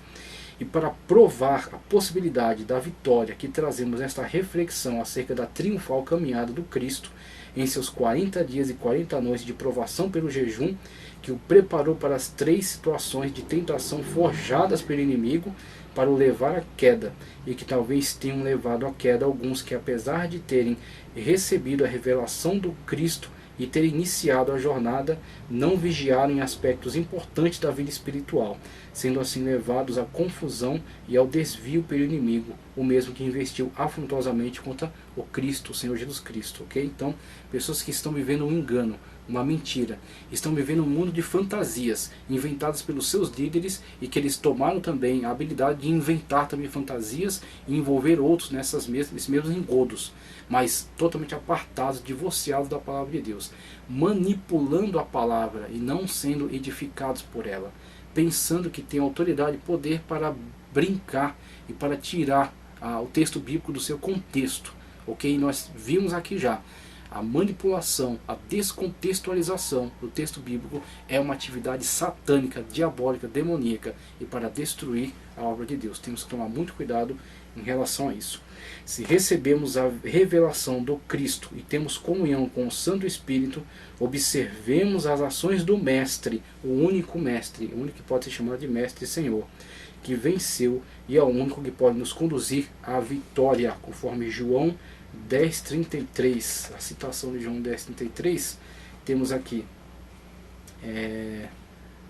E para provar a possibilidade da vitória que trazemos nesta reflexão acerca da triunfal caminhada do Cristo em seus 40 dias e 40 noites de provação pelo jejum, que o preparou para as 3 situações de tentação forjadas pelo inimigo para o levar à queda, e que talvez tenham levado à queda alguns que, apesar de terem recebido a revelação do Cristo e terem iniciado a jornada, não vigiaram em aspectos importantes da vida espiritual, sendo assim levados à confusão e ao desvio pelo inimigo, o mesmo que investiu afrontosamente contra o Cristo, o Senhor Jesus Cristo, ok? Então, pessoas que estão vivendo um engano, uma mentira, estão vivendo um mundo de fantasias inventadas pelos seus líderes, e que eles tomaram também a habilidade de inventar também fantasias e envolver outros nesses mesmos engodos, mas totalmente apartados, divorciados da palavra de Deus, manipulando a palavra e não sendo edificados por ela, pensando que tem autoridade e poder para brincar e para tirar o texto bíblico do seu contexto, ok? Nós vimos aqui já a manipulação, a descontextualização do texto bíblico é uma atividade satânica, diabólica, demoníaca, e para destruir a obra de Deus. Temos que tomar muito cuidado em relação a isso. Se recebemos a revelação do Cristo e temos comunhão com o Santo Espírito, observemos as ações do Mestre, o único Mestre, o único que pode ser chamado de Mestre e Senhor, que venceu e é o único que pode nos conduzir à vitória, conforme João 10:33, a citação de João 10:33, temos aqui,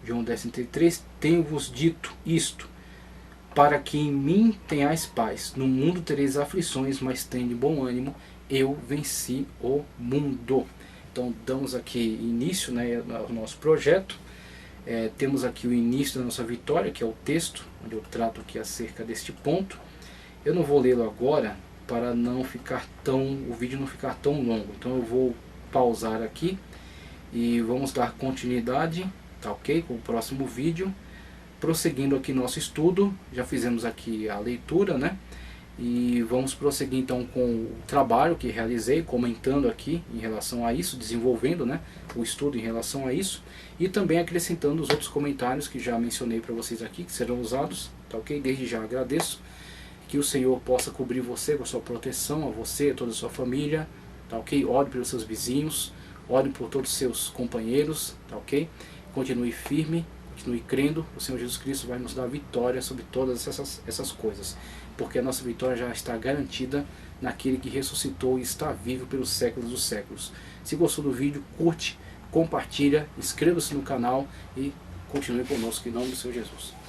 João 10:33, tenho-vos dito isto, para que em mim tenhais paz, no mundo tereis aflições, mas tende bom ânimo, eu venci o mundo. Então damos aqui início, ao nosso projeto, temos aqui o início da nossa vitória, que é o texto, onde eu trato aqui acerca deste ponto. Eu não vou lê-lo agora, para não ficar o vídeo não ficar tão longo, então eu vou pausar aqui e vamos dar continuidade, tá ok? Com o próximo vídeo, prosseguindo aqui nosso estudo. Já fizemos aqui a leitura, e vamos prosseguir então com o trabalho que realizei, comentando aqui em relação a isso, desenvolvendo o estudo em relação a isso, e também acrescentando os outros comentários que já mencionei para vocês aqui, que serão usados, tá ok? Desde já agradeço. Que o Senhor possa cobrir você com a sua proteção, a você, a toda a sua família, tá ok? Ore pelos seus vizinhos, ore por todos os seus companheiros, tá ok? Continue firme, continue crendo, o Senhor Jesus Cristo vai nos dar vitória sobre todas essas coisas. porque a nossa vitória já está garantida naquele que ressuscitou e está vivo pelos séculos dos séculos. Se gostou do vídeo, curte, compartilha, inscreva-se no canal e continue conosco em nome do Senhor Jesus.